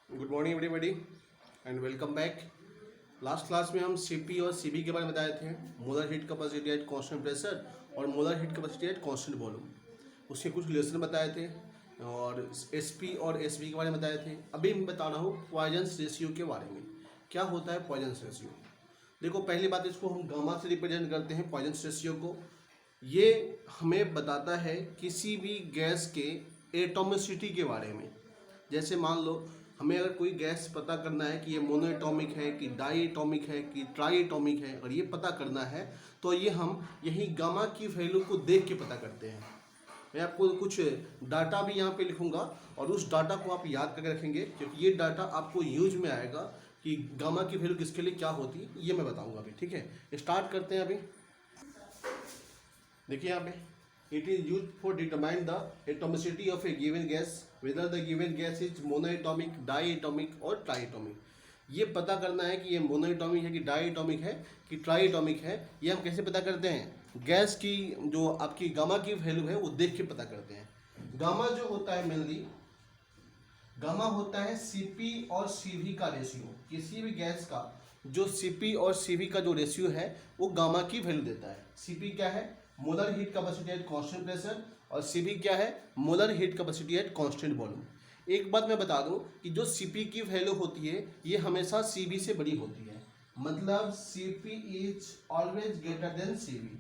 Good morning everybody and welcome back. Last class में हम CP और सीबी के बारे में बताए थे, molar heat capacity at constant pressure और molar heat capacity at constant volume. उसके कुछ रिलेशन बताए थे और एसपी और एसबी के बारे में बताए थे। अभी मैं बता रहा हूँ पॉइजन्स रेशियो के बारे में। क्या होता है पॉइजन्स रेशियो? देखो, पहली बात, इसको हम गामा से रिप्रेजेंट करते हैं पॉइजन्स रेशियो को। ये हमें बताता है किसी भी गैस के एटॉमिसिटी के बारे में। जैसे मान लो हमें अगर कोई गैस पता करना है कि ये मोनोएटॉमिक है कि डाई एटॉमिक है कि ट्राई एटॉमिक है, और ये पता करना है तो ये हम यही गामा की वैल्यू को देख के पता करते हैं। मैं आपको कुछ डाटा भी यहाँ पे लिखूंगा और उस डाटा को आप याद करके रखेंगे, क्योंकि ये डाटा आपको यूज में आएगा कि गामा की वैल्यू किसके लिए क्या होती है, ये मैं बताऊंगा अभी। ठीक है, स्टार्ट करते हैं अभी। देखिए यहाँ पे, it is used for determine the atomicity of a given gas whether the given gas is monoatomic, diatomic और triatomic। ये पता करना है कि ये मोनोएटॉमिक है कि डाईएटॉमिक है कि ट्राईएटॉमिक है। ये हम कैसे पता करते हैं? गैस की जो आपकी गामा की वैल्यू है वो देख के पता करते हैं। गामा जो होता है मेनली, गामा होता है सीपी और सीवी का रेशियो। किसी भी गैस का जो सीपी और सीवी का जो रेशियो है वो गामा की वैल्यू देता है। सीपी क्या है? Molar heat capacity at constant pressure, और सीबी क्या है? Molar heat capacity at constant volume. एक बात मैं बता दूं कि जो सीपी की वैल्यू होती है ये हमेशा सीबी से बड़ी होती है, मतलब CP is always greater than CB.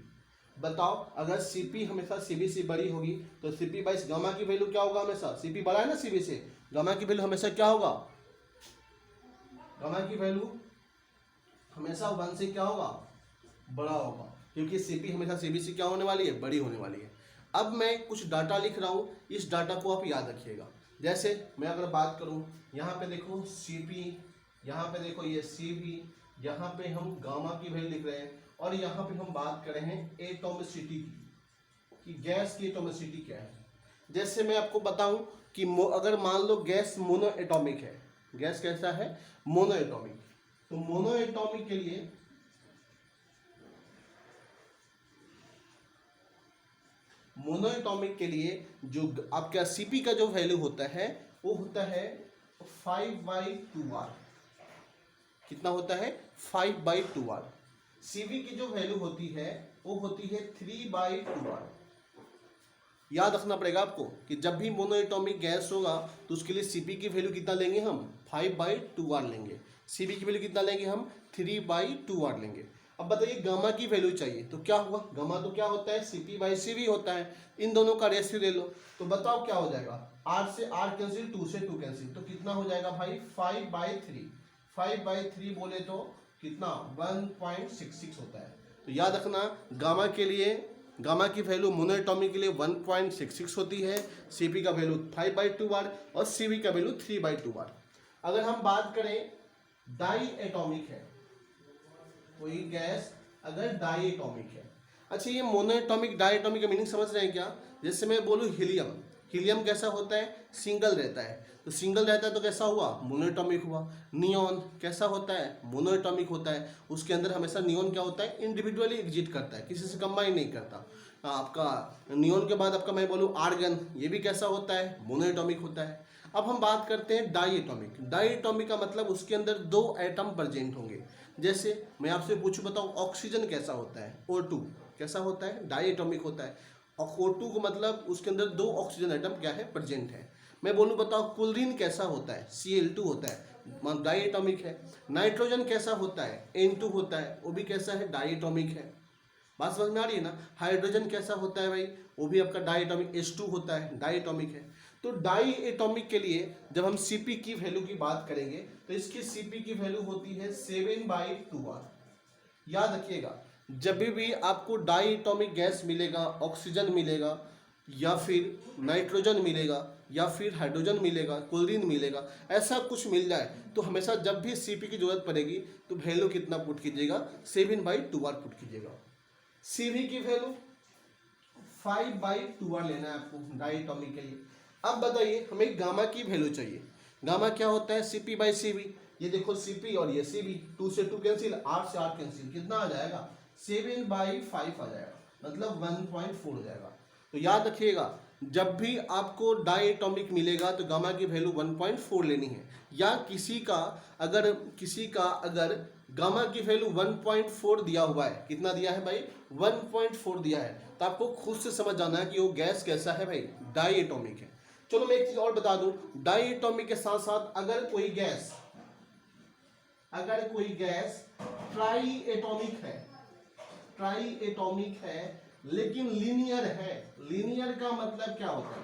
बताओ, अगर सीपी हमेशा सीबी से बड़ी होगी तो सीपी बाई गामा की वैल्यू क्या होगा? हमेशा सीपी बड़ा है ना सीबी से, गामा की वैल्यू हमेशा क्या होगा? गामा की वैल्यू हमेशा 1 से क्या होगा? बड़ा होगा, क्योंकि सीपी हमेशा सीबी से क्या होने वाली है? बड़ी होने वाली है। अब मैं कुछ डाटा लिख रहा हूँ, इस डाटा को आप याद रखिएगा। जैसे मैं अगर बात करूँ, यहाँ पे देखो सीपी, यहाँ पे देखो ये सीबी, यहाँ पे हम गामा की वैल्यू लिख रहे हैं, और यहाँ पे हम बात कर रहे हैं एटॉमिसिटी की, कि गैस की एटॉमिसिटी क्या है। जैसे मैं आपको बताऊं कि अगर मान लो गैस मोनो एटॉमिक है, गैस कैसा है? Mono atomic. तो मोनो एटॉमिक के लिए जो आपका सीपी का जो वैल्यू होता है वो होता है 5/2r। कितना होता है? 5/2r। सीवी की जो वैल्यू होती है वो होती है 3/2r। याद रखना पड़ेगा आपको कि जब भी मोनोएटॉमिक गैस होगा तो उसके लिए सीपी की वैल्यू कितना लेंगे? हम 5/2r लेंगे। सीबी की वैल्यू कितना लेंगे? हम 3/2r लेंगे। अब बताइए, गामा की वैल्यू चाहिए तो क्या हुआ? गामा तो क्या होता है? CP/CV होता है। इन दोनों का रेशियो ले लो तो बताओ क्या हो जाएगा? r से r कैंसिल, 2 से 2 कैंसिल, तो कितना हो जाएगा भाई? 5/3। 5/3 बोले तो कितना? 1.66 होता है। तो याद रखना, गामा के लिए, गामा की वैल्यू मोनोएटॉमिक के लिए 1.66 होती है, सीपी का वैल्यू 5/2r और सीवी का वैल्यू 3/2r। अगर हम बात करें डाई एटॉमिक है, कोई गैस अगर डाई एटॉमिक है, अच्छा ये मोनोएटॉमिक डाई एटॉमिक का मीनिंग समझ रहे हैं क्या? जैसे मैं बोलूँ हीलियम, हीलियम कैसा होता है? सिंगल रहता है। तो सिंगल रहता है तो कैसा हुआ? मोनोएटॉमिक हुआ। नियॉन कैसा होता है? मोनोएटॉमिक होता है। उसके अंदर हमेशा नियॉन क्या होता है? इंडिविजुअली एग्जिट करता है, किसी से कंबाइन नहीं करता। आपका नियॉन के बाद आपका मैं बोलूँ आर्गन, ये भी कैसा होता है? मोनोएटॉमिक होता है। अब हम बात करते हैं डाई एटॉमिक। डाई एटॉमिक का मतलब उसके अंदर 2 एटम प्रेजेंट होंगे। जैसे मैं आपसे पूछूं, बताओ ऑक्सीजन कैसा होता है? O2 कैसा होता है? डाई एटॉमिक होता है। और O2 को मतलब उसके अंदर 2 ऑक्सीजन एटम क्या है? प्रेजेंट है। मैं बोलूं बताओ क्लोरीन कैसा होता है? Cl2 होता है, डाई एटॉमिक है। नाइट्रोजन कैसा होता है? N2 होता है, वो भी कैसा है? डाई एटॉमिक है। बात समझ में आ रही है ना? हाइड्रोजन कैसा होता है भाई? वो भी आपका डाई एटॉमिक, H2 होता है, डाई एटॉमिक है। तो डाई एटॉमिक के लिए जब हम सीपी की वैल्यू की बात करेंगे तो इसकी सीपी की वैल्यू होती है 7/2r। याद रखिएगा, जब भी आपको डाई एटॉमिक गैस मिलेगा, ऑक्सीजन मिलेगा या फिर नाइट्रोजन मिलेगा या फिर हाइड्रोजन मिलेगा, क्लोरीन मिलेगा, ऐसा कुछ मिल जाए तो हमेशा जब भी सीपी की जरूरत पड़ेगी तो वैल्यू कितना पुट कीजिएगा? 7/2r पुट कीजिएगा। सीवी की वैल्यू 5/2r लेना है आपको डाई एटॉमिक के लिए। अब बताइए, हमें गामा की वैल्यू चाहिए। गामा क्या होता है? CP/CV। ये देखो CP और ये CV, 2 से 2 कैंसिल, 8 से 8 कैंसिल, कितना आ जाएगा? 7/5 आ जाएगा, मतलब 1.4 हो जाएगा। तो याद रखिएगा, जब भी आपको डाई एटॉमिक मिलेगा तो गामा की वैल्यू 1.4 लेनी है, या किसी का अगर गामा की वैल्यू 1.4 दिया हुआ है, कितना दिया है भाई 1.4 दिया है, तो आपको खुद से समझ जाना है कि वो गैस कैसा है भाई, डाई एटॉमिक है। चलो मैं एक चीज और बता दूं, डाई एटॉमिक के साथ साथ अगर कोई गैस ट्राई एटॉमिक है लेकिन लीनियर है, लीनियर का मतलब क्या होता है,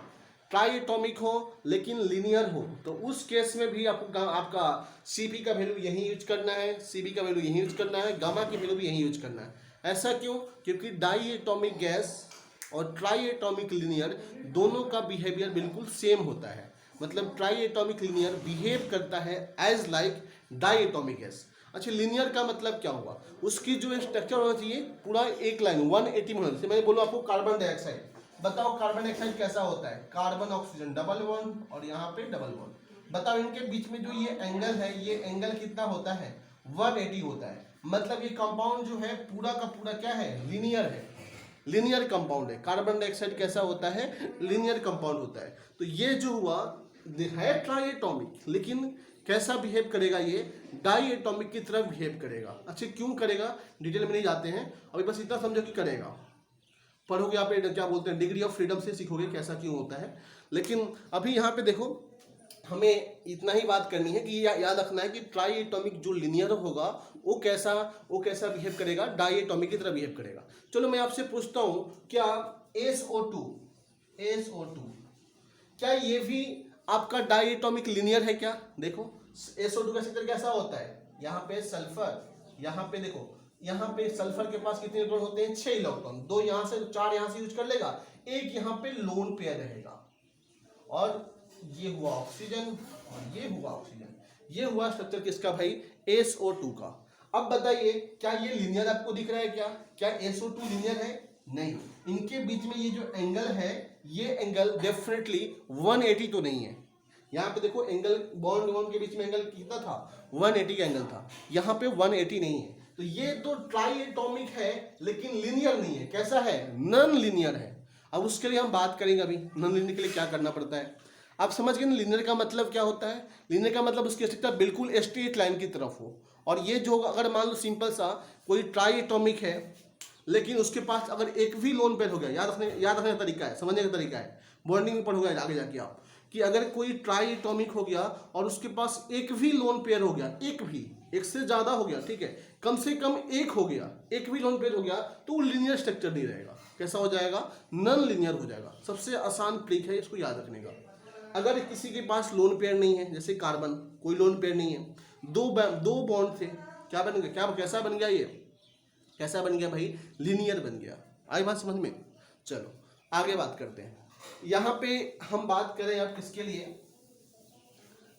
ट्राई एटॉमिक हो लेकिन लीनियर हो, तो उस केस में भी आपका Cp का वैल्यू यही यूज करना है, Cv का वैल्यू यही यूज करना है, गामा की वैल्यू भी यही यूज करना है। ऐसा क्यों? क्योंकि डाई एटॉमिक गैस और ट्राई एटॉमिक लीनियर दोनों का बिहेवियर बिल्कुल सेम होता है, मतलब ट्राई एटॉमिक लीनियर बिहेव करता है as like diatomic gas. अच्छा, लीनियर का मतलब क्या हुआ, उसकी जो स्ट्रक्चर होना चाहिए पूरा एक लाइन 180 में होना चाहिए। मैं बोलूँ आपको कार्बन डाइऑक्साइड, बताओ कार्बन डाइऑक्साइड कैसा होता है, कार्बन ऑक्सीजन डबल बॉन्ड और यहाँ पे डबल बॉन्ड। बताओ इनके बीच में जो ये एंगल है, ये एंगल कितना होता है 180 होता है, मतलब ये कंपाउंड जो है पूरा का पूरा क्या है, लीनियर है, लीनियर कंपाउंड है। कार्बन डाइऑक्साइड कैसा होता है, लीनियर कंपाउंड होता है। तो ये जो हुआ है ट्राई एटॉमिक, लेकिन कैसा बिहेव करेगा, ये डाई एटॉमिक की तरह बिहेव करेगा। अच्छा क्यों करेगा, डिटेल में नहीं जाते हैं, अभी बस इतना समझो कि करेगा, पढ़ोगे आप क्या बोलते हैं डिग्री ऑफ फ्रीडम से सीखोगे कैसा क्यों होता है। लेकिन अभी यहाँ पे देखो, हमें इतना ही बात करनी है कि याद रखना है कि ट्राई एटॉमिक जो लीनियर होगा वो कैसा बिहेव करेगा, डाई एटॉमिक की तरह बिहेव करेगा। चलो मैं आपसे पूछता हूँ, क्या SO2 क्या ये भी आपका डाई एटॉमिक लीनियर है क्या? देखो SO2 का स्ट्रक्चर कैसा होता है, यहाँ पे सल्फर, यहाँ पे देखो, यहाँ पे सल्फर के पास कितने इलेक्ट्रॉन होते हैं, 6 इलेक्ट्रॉन, 2 यहाँ से 4 यहाँ से यूज कर लेगा, एक यहाँ पे लोन पेयर रहेगा, और ये हुआ ऑक्सीजन और ये हुआ ऑक्सीजन। ये हुआ स्ट्रक्चर किसका भाई, SO2 का। अब बताइए क्या ये लीनियर आपको दिख रहा है क्या SO2 लीनियर है? नहीं, इनके बीच में ये जो एंगल है, ये एंगल डेफिनेटली 180 तो नहीं है। यहाँ पे देखो एंगल बॉन्ड के बीच में एंगल कितना था, 180 का एंगल था, यहाँ पे 180 नहीं है। तो ये तो ट्राई एटॉमिक है लेकिन लीनियर नहीं है, कैसा है, नॉन लीनियर है। अब उसके लिए हम बात करेंगे अभी नॉन लीनियर के लिए क्या करना पड़ता है। आप समझ गए ना लीनियर का मतलब क्या होता है, लीनियर का मतलब उसकी स्ट्रक्चर बिल्कुल स्ट्रेट लाइन की तरफ हो। और ये जो अगर मान लो सिंपल सा कोई ट्राई एटॉमिक है लेकिन उसके पास अगर एक भी लोन पेयर हो गया, याद रखने का तरीका है, समझने का तरीका है, बॉन्डिंग में पढ़ोगे आगे जाके आप, कि अगर कोई ट्राई एटॉमिक हो गया और उसके पास एक भी लोन पेयर हो गया, एक से ज्यादा हो गया, ठीक है, कम से कम एक हो गया, एक भी लोन पेयर हो गया, तो वो लीनियर स्ट्रक्चर नहीं रहेगा, कैसा हो जाएगा, नॉन लीनियर हो जाएगा। सबसे आसान ट्रिक है इसको याद रखने का। अगर किसी के पास लोन पेयर नहीं है, जैसे कार्बन कोई लोन पेयर नहीं है, दो बॉन्ड थे, क्या बन गया, कैसा बन गया, ये कैसा बन गया भाई, लीनियर बन गया। आई बात समझ में? चलो आगे बात करते हैं। यहाँ पे हम बात करें अब किसके लिए,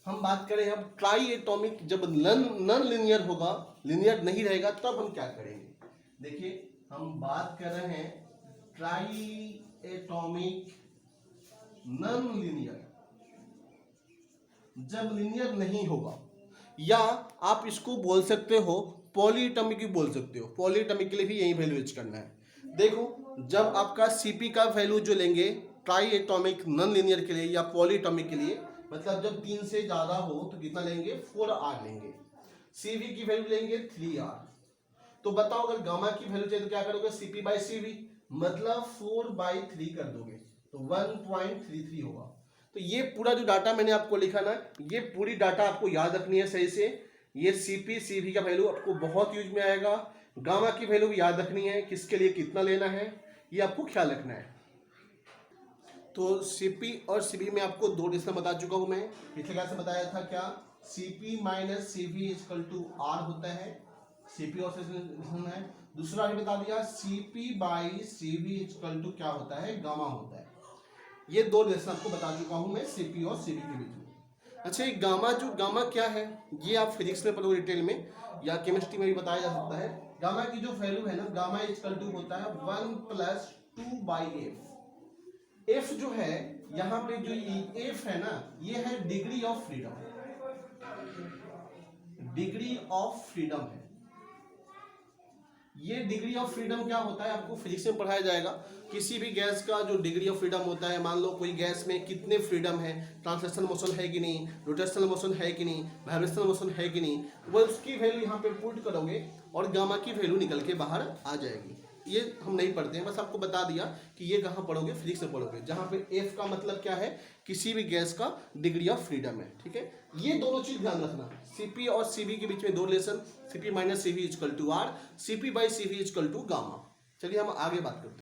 हम बात करें अब ट्राई एटॉमिक, जब नॉन लीनियर होगा, लीनियर नहीं रहेगा, तब हम क्या करेंगे। देखिए हम बात कर रहे हैं ट्राई एटॉमिक नॉन लीनियर, जब लीनियर नहीं होगा, या आप इसको बोल सकते हो पॉलीएटॉमिक भी बोल सकते हो, पॉलीएटॉमिक के लिए भी यही वैल्यू यूज करना है। देखो जब आपका Cp का वैल्यू जो लेंगे ट्राई एटॉमिक नॉन लीनियर के लिए या पॉलीएटॉमिक के लिए, मतलब जब 3 से ज्यादा हो तो कितना लेंगे, 4R लेंगे। Cv की वैल्यू लेंगे 3R। तो बताओ अगर गामा की वैल्यू चाहिए तो क्या करोगे, Cp/Cv मतलब 4/3 कर दोगे तो 1.33 होगा। तो ये पूरा जो डाटा मैंने आपको लिखा ना, ये पूरी डाटा आपको याद रखनी है सही से। ये Cp/Cv का वैल्यू आपको बहुत यूज में आएगा, गामा की वैल्यू भी याद रखनी है, किसके लिए कितना लेना है ये आपको ख्याल रखना है। तो Cp और Cv में आपको 2 डिस्टेंस बता चुका हूं मैं, पिछले क्लास में बताया था क्या, Cp - Cv = R होता है, Cp और Cv है। दूसरा भी बता दिया Cp/Cv = क्या होता है, गामा होता है। ये 2 रिलेशन आपको बता चुका हूं मैं Cp और Cv के बीच में। अच्छा ये गामा क्या है, ये आप फिजिक्स में पढ़ोगे डिटेल में, या केमिस्ट्री में भी बताया जा सकता है। गामा की जो वैल्यू है ना, गामा = होता है 1 + 2/f। f जो है यहाँ पे जो f है ना, ये है degree of freedom, degree of freedom है। ये डिग्री ऑफ फ्रीडम क्या होता है आपको फिजिक्स में पढ़ाया जाएगा। किसी भी गैस का जो डिग्री ऑफ फ्रीडम होता है, मान लो कोई गैस में कितने फ्रीडम है, ट्रांसलेशनल मोशन है कि नहीं, रोटेशनल मोशन है कि नहीं, वाइब्रेशनल मोशन है कि नहीं, वो उसकी वैल्यू यहाँ पे पुट करोगे और गामा की वैल्यू निकल के बाहर आ जाएगी। ये हम नहीं पढ़ते हैं, बस आपको बता दिया कि ये कहाँ पढ़ोगे, फिजिक्स में पढ़ोगे, जहाँ पे एफ का मतलब क्या है, किसी भी गैस का डिग्री ऑफ फ्रीडम है। ठीक है, ये दोनों चीज ध्यान रखना। सीपी और सीबी के बीच में दो relation, CP minus CB equal to R, CP by CB equal to gamma. चलिए हम आगे बात करते हैं।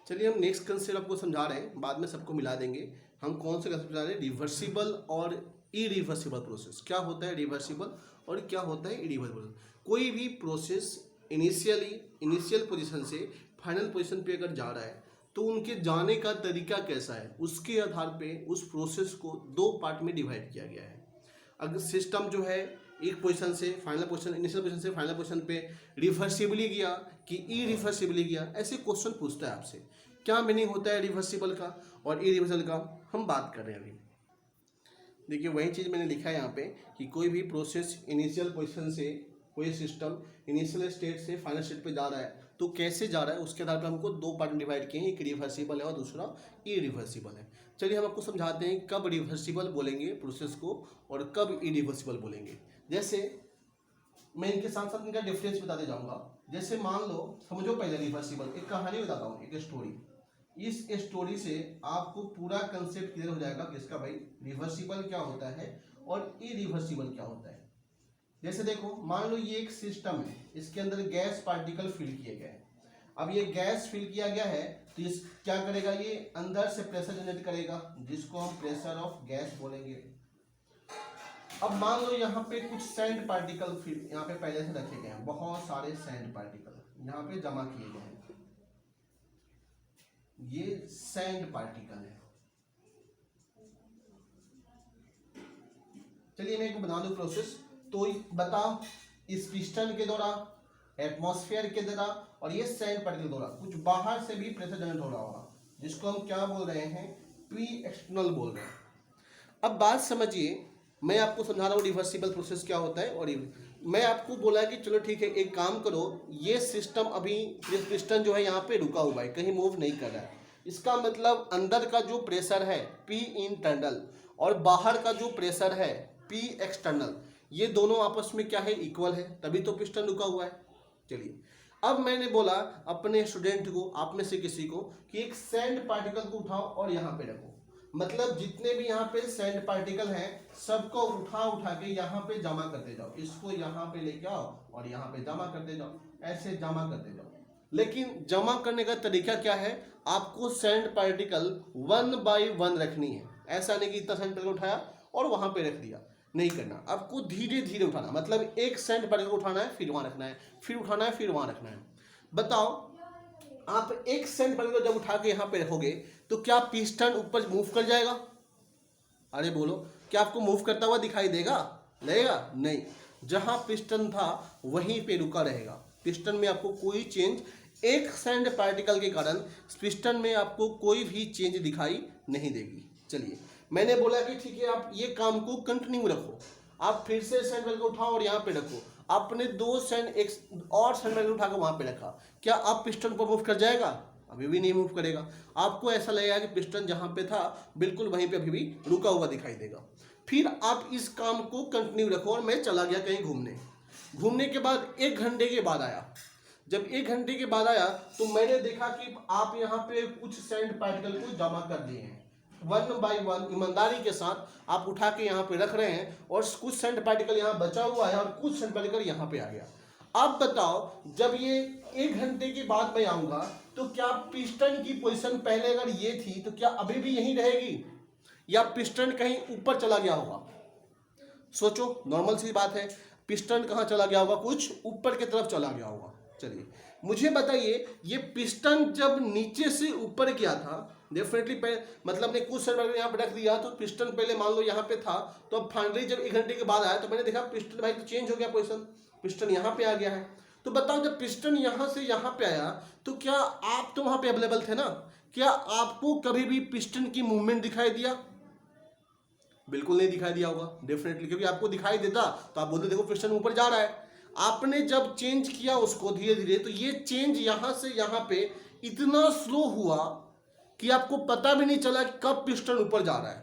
चलिए हम नेक्स्ट कंसेप्ट आपको समझा रहे हैं, बाद में सबको मिला देंगे। हम कौन से कंसेप्ट समझा रहे हैं, रिवर्सिबल और इरिवर्सिबल प्रोसेस। क्या होता है रिवर्सिबल और क्या होता है इरिवर्सिबल। कोई भी प्रोसेस इनिशियल पोजीशन से फाइनल पोजीशन पे अगर जा रहा है तो उनके जाने का तरीका कैसा है, उसके आधार पे उस प्रोसेस को दो पार्ट में डिवाइड किया गया है। अगर सिस्टम जो है एक पोजीशन से फाइनल पोजीशन, इनिशियल पोजीशन से फाइनल पोजीशन पे रिवर्सिबली गया कि इरिवर्सिबली गया, ऐसे क्वेश्चन पूछता है आपसे। क्या मीनिंग होता है रिवर्सिबल का और इरिवर्सिबल का, हम बात कर रहे हैं अभी। देखिए वही चीज़ मैंने लिखा है यहाँ पे कि कोई भी प्रोसेस इनिशियल पोजीशन से, कोई सिस्टम इनिशियल स्टेट से फाइनल स्टेट पे जा रहा है तो कैसे जा रहा है, उसके आधार पर हमको दो पार्ट में डिवाइड किए हैं, एक रिवर्सिबल है और दूसरा इरिवर्सिबल है। चलिए हम आपको समझाते हैं कब रिवर्सिबल बोलेंगे प्रोसेस को और कब इरिवर्सिबल बोलेंगे। जैसे मैं इनके साथ साथ इनका डिफरेंस बताते जाऊँगा। जैसे मान लो, समझो पहले रिवर्सिबल, एक कहानी बताता हूँ, एक स्टोरी। इस स्टोरी से आपको पूरा कंसेप्ट क्लियर हो जाएगा कि इसका भाई रिवर्सिबल क्या होता है और इरिवर्सिबल क्या होता है। जैसे देखो, मान लो ये एक सिस्टम है, इसके अंदर गैस पार्टिकल फिल किए गए हैं। अब ये गैस फिल किया गया है तो इस क्या करेगा, ये अंदर से प्रेशर जनरेट करेगा जिसको हम प्रेशर ऑफ गैस बोलेंगे। अब मान लो यहाँ पे कुछ सैंड पार्टिकल फिल यहाँ पे पहले से रखे गए हैं, बहुत सारे सैंड पार्टिकल यहाँ पे जमा किए गए हैं, ये सैंड पार्टिकल है। चलिए मैं एक बना दूं प्रोसेस, तो बताओ इस पिस्टन के द्वारा, एटमॉस्फेयर के द्वारा और ये सैंड पार्टिकल द्वारा कुछ बाहर से भी प्रेशर जनरेट हो रहा होगा, जिसको हम क्या बोल रहे हैं, पी एक्सटर्नल बोल रहे हैं। अब बात समझिए, मैं आपको समझा रहा हूँ रिवर्सिबल प्रोसेस क्या होता है। और मैं आपको बोला कि चलो ठीक है, एक काम करो, ये सिस्टम अभी पिस्टन जो है यहाँ पे रुका हुआ है, कहीं मूव नहीं कर रहा है। इसका मतलब अंदर का जो प्रेशर है पी इंटरनल और बाहर का जो प्रेशर है पी एक्सटर्नल, ये दोनों आपस में क्या है, इक्वल है, तभी तो पिस्टन रुका हुआ है। चलिए अब मैंने बोला अपने स्टूडेंट को, आप में से किसी को, कि एक सैंड पार्टिकल को उठाओ और यहाँ पे रखो। मतलब जितने भी यहाँ पे सैंड पार्टिकल हैं सबको उठा के यहाँ पे जमा करते जाओ, इसको यहाँ पे लेके आओ और यहाँ पे जमा करते जाओ, ऐसे जमा करते जाओ। लेकिन जमा करने का तरीका क्या है, आपको सैंड पार्टिकल 1 बाई 1 रखनी है। ऐसा नहीं कि इतना सैंड पार्टिकल उठाया और वहां पे रख दिया, नहीं करना। आपको धीरे धीरे उठाना, मतलब एक सैंड पार्टिकल उठाना है, फिर वहां रखना है, फिर उठाना है, फिर वहां रखना है। बताओ आप एक सैंड पार्टिकल जब उठा के यहाँ पे रखोगे तो क्या पिस्टन ऊपर मूव कर जाएगा? अरे बोलो, क्या आपको मूव करता हुआ दिखाई देगा? नहीं, जहां पिस्टन था वहीं पे रुका रहेगा। पिस्टन में आपको कोई चेंज, एक सैंड पार्टिकल के कारण पिस्टन में आपको कोई भी चेंज दिखाई नहीं देगी। चलिए मैंने बोला कि ठीक है, आप ये काम को कंटिन्यू रखो, आप फिर से सैंड पार्टिकल उठाओ और यहाँ पे रखो। आपने दो सैंड, एक और सैंड पार्टिकल उठा कर वहां पे रखा, क्या आप पिस्टन पर मूव कर जाएगा? अभी भी नहीं मूव करेगा। आपको ऐसा लगेगा कि पिस्टन जहां पे था बिल्कुल वहीं पे अभी भी रुका हुआ दिखाई देगा। फिर आप इस काम को कंटिन्यू रखो और मैं चला गया कहीं घूमने के बाद 1 घंटे के बाद आया। जब 1 घंटे के बाद आया तो मैंने देखा कि आप यहाँ पे कुछ सैंड पार्टिकल को जमा कर दिए हैं, 1 बाई 1 ईमानदारी के साथ आप उठा के यहाँ पे रख रहे हैं और कुछ सैंड पार्टिकल यहाँ बचा हुआ है और कुछ सैंड पार्टिकल यहाँ पे आ गया। अब बताओ, जब ये 1 घंटे के बाद मैं आऊंगा तो क्या पिस्टन की पोजीशन पहले अगर ये थी तो क्या अभी भी यहीं रहेगी या पिस्टन कहीं ऊपर चला गया होगा? सोचो, नॉर्मल सी बात है, पिस्टन कहाँ चला गया होगा? कुछ ऊपर की तरफ चला गया होगा। चलिए मुझे बताइए, ये पिस्टन जब नीचे से ऊपर गया था, डेफिनेटली मतलब ने कुछ सैंड यहाँ पे रख दिया तो पिस्टन पहले मान लो यहाँ पे था, तो अब फाइनली जब 1 घंटे के बाद आया तो मैंने देखा पिस्टन भाई तो चेंज हो गया पोजीशन, पिस्टन यहाँ पे आ गया है। तो बताओ, जब पिस्टन यहाँ से यहाँ पे आया तो क्या आप तो वहां पे अवेलेबल थे ना, क्या आपको कभी भी पिस्टन की मूवमेंट दिखाई दिया? बिल्कुल नहीं दिखाई दिया होगा डेफिनेटली, क्योंकि आपको दिखाई देता तो आप बोलते देखो पिस्टन ऊपर जा रहा है। आपने जब चेंज किया उसको धीरे धीरे, तो ये चेंज यहाँ से यहाँ पे इतना स्लो हुआ कि आपको पता भी नहीं चला कि कब पिस्टन ऊपर जा रहा है।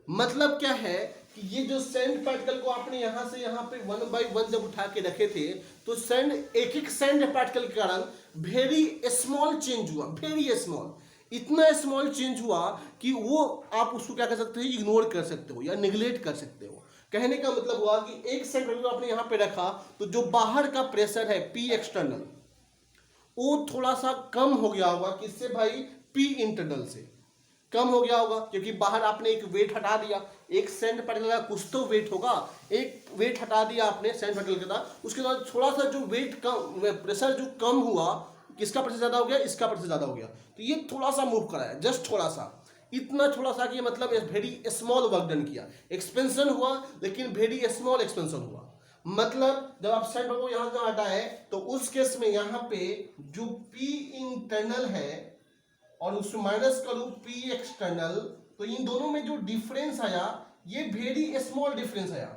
मतलब क्या है कि ये जो सैंड पार्टिकल को आपने यहां से यहां पे 1 बाय 1 जब उठा के रखे थे, तो सैंड एक एक सैंड पार्टिकल के कारण वेरी स्मॉल चेंज हुआ, वेरी स्मॉल, इतना स्मॉल चेंज हुआ कि वो आप उसको क्या कर सकते हो, इग्नोर कर सकते हो या निगलेक्ट कर सकते हो। कहने का मतलब हुआ कि एक सैंड पार्टिकल आपने यहां पे रखा, तो जो बाहर का प्रेशर है पी एक्सटर्नल, वो थोड़ा सा कम हो गया होगा, किससे भाई, पी इंटरनल से कम हो गया होगा, क्योंकि बाहर आपने एक वेट हटा दिया। एक सैंड पार्टिकल का कुछ तो वेट होगा, एक वेट हटा दिया आपने सैंड पार्टिकल का, उसके बाद थोड़ा सा जो वेट कम, प्रेशर जो कम हुआ, किसका प्रेशर ज्यादा हो गया, इसका प्रेशर ज्यादा हो गया, तो ये थोड़ा सा मूव कराया, जस्ट थोड़ा सा, इतना थोड़ा सा कि मतलब वेरी स्मॉल वर्क डन किया, एक्सपेंशन हुआ लेकिन वेरी स्मॉल एक्सपेंशन हुआ। मतलब जब आप सैंड पार्टिकल को यहां से हटाए, तो उस केस में यहाँ पे जो पी इंटरनल है और उसमें माइनस करूं पी एक्सटर्नल, तो इन दोनों में जो डिफरेंस आया, ये वेरी स्मॉल डिफरेंस आया,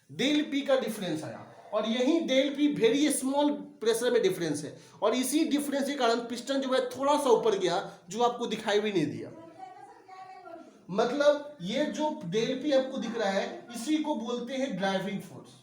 डेल पी का डिफरेंस आया, और यही del P very small pressure में डिफरेंस है, और इसी डिफरेंस के कारण पिस्टन जो है थोड़ा सा ऊपर गया, जो आपको दिखाई भी नहीं दिया। मतलब ये जो डेल पी आपको दिख रहा है, इसी को बोलते हैं ड्राइविंग फोर्स।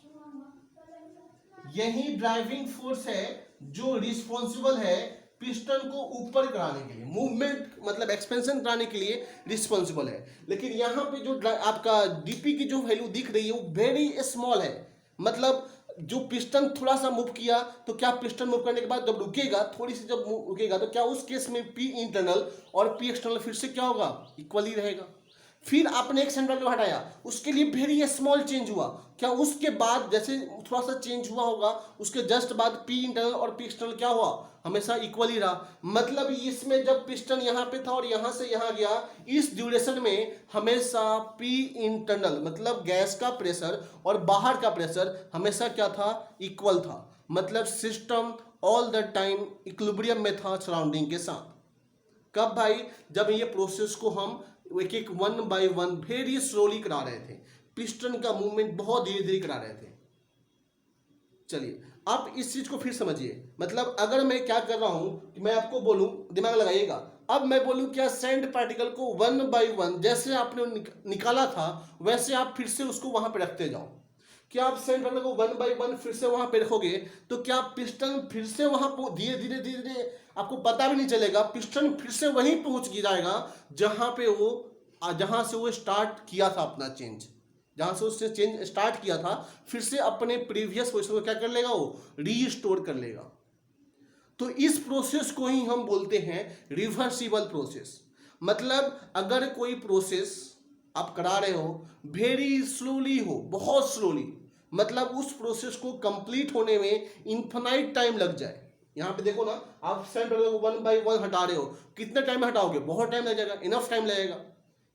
यही ड्राइविंग फोर्स है जो रिस्पॉन्सिबल है पिस्टन को ऊपर कराने के लिए, मूवमेंट मतलब एक्सपेंशन कराने के लिए रिस्पॉन्सिबल है। लेकिन यहाँ पे जो आपका डीपी की जो वैल्यू दिख रही है वो वेरी स्मॉल है। मतलब जो पिस्टन थोड़ा सा मूव किया, तो क्या पिस्टन मूव करने के बाद जब रुकेगा, थोड़ी सी जब रुकेगा, तो क्या उस केस में पी इंटरनल और पी एक्सटर्नल फिर से क्या होगा, इक्वली रहेगा। फिर आपने एक सेंट्रल को हटाया, उसके लिए वेरी स्मॉल चेंज हुआ, क्या उसके बाद जैसे थोड़ा सा चेंज हुआ होगा, उसके जस्ट बाद पी इंटरनल और पी एक्सटर्नल क्या हुआ, हमेशा इक्वली रहा। मतलब इसमें जब पिस्टन यहाँ पे था और यहाँ से यहाँ गया, इस ड्यूरेशन में हमेशा पी इंटरनल मतलब गैस का प्रेशर और बाहर का प्रेशर हमेशा क्या था, इक्वल था। मतलब system all the time equilibrium में था सराउंडिंग के साथ। कब भाई, जब ये प्रोसेस को हम एक एक 1 बाय 1 वेरी स्लोली करा रहे थे, पिस्टन का मूवमेंट बहुत धीरे धीरे करा रहे थे। चलिए आप इस चीज को फिर समझिए। मतलब अगर मैं क्या कर रहा हूं कि मैं आपको बोलूं, दिमाग लगाइएगा, अब मैं बोलूं क्या सैंड पार्टिकल को 1 बाय 1 जैसे आपने निकाला था, वैसे आप फिर से उसको वहां पे रखते जाओ। क्या आप सैंड पार्टिकल को 1 बाय 1 फिर से वहां पे रखोगे, तो क्या पिस्टन फिर से वहां धीरे धीरे धीरे धीरे आपको पता भी नहीं चलेगा, पिस्टन फिर से वहीं पहुंच जाएगा जहां से वो स्टार्ट किया था अपना चेंज, जहां से उसने चेंज स्टार्ट किया था, फिर से अपने प्रीवियस पोजीशन को क्या कर लेगा, वो रीस्टोर कर लेगा। तो इस प्रोसेस को ही हम बोलते हैं रिवर्सिबल प्रोसेस। मतलब अगर कोई प्रोसेस आप करा रहे हो, वेरी स्लोली हो, बहुत स्लोली, मतलब उस प्रोसेस को कंप्लीट होने में इन्फिनाइट टाइम लग जाए। यहाँ पे देखो ना, आप सैंड पार्टिकल को 1 बाय 1 हटा रहे हो, कितने टाइम में हटाओगे, बहुत टाइम लग जाएगा, इनफ टाइम लगेगा,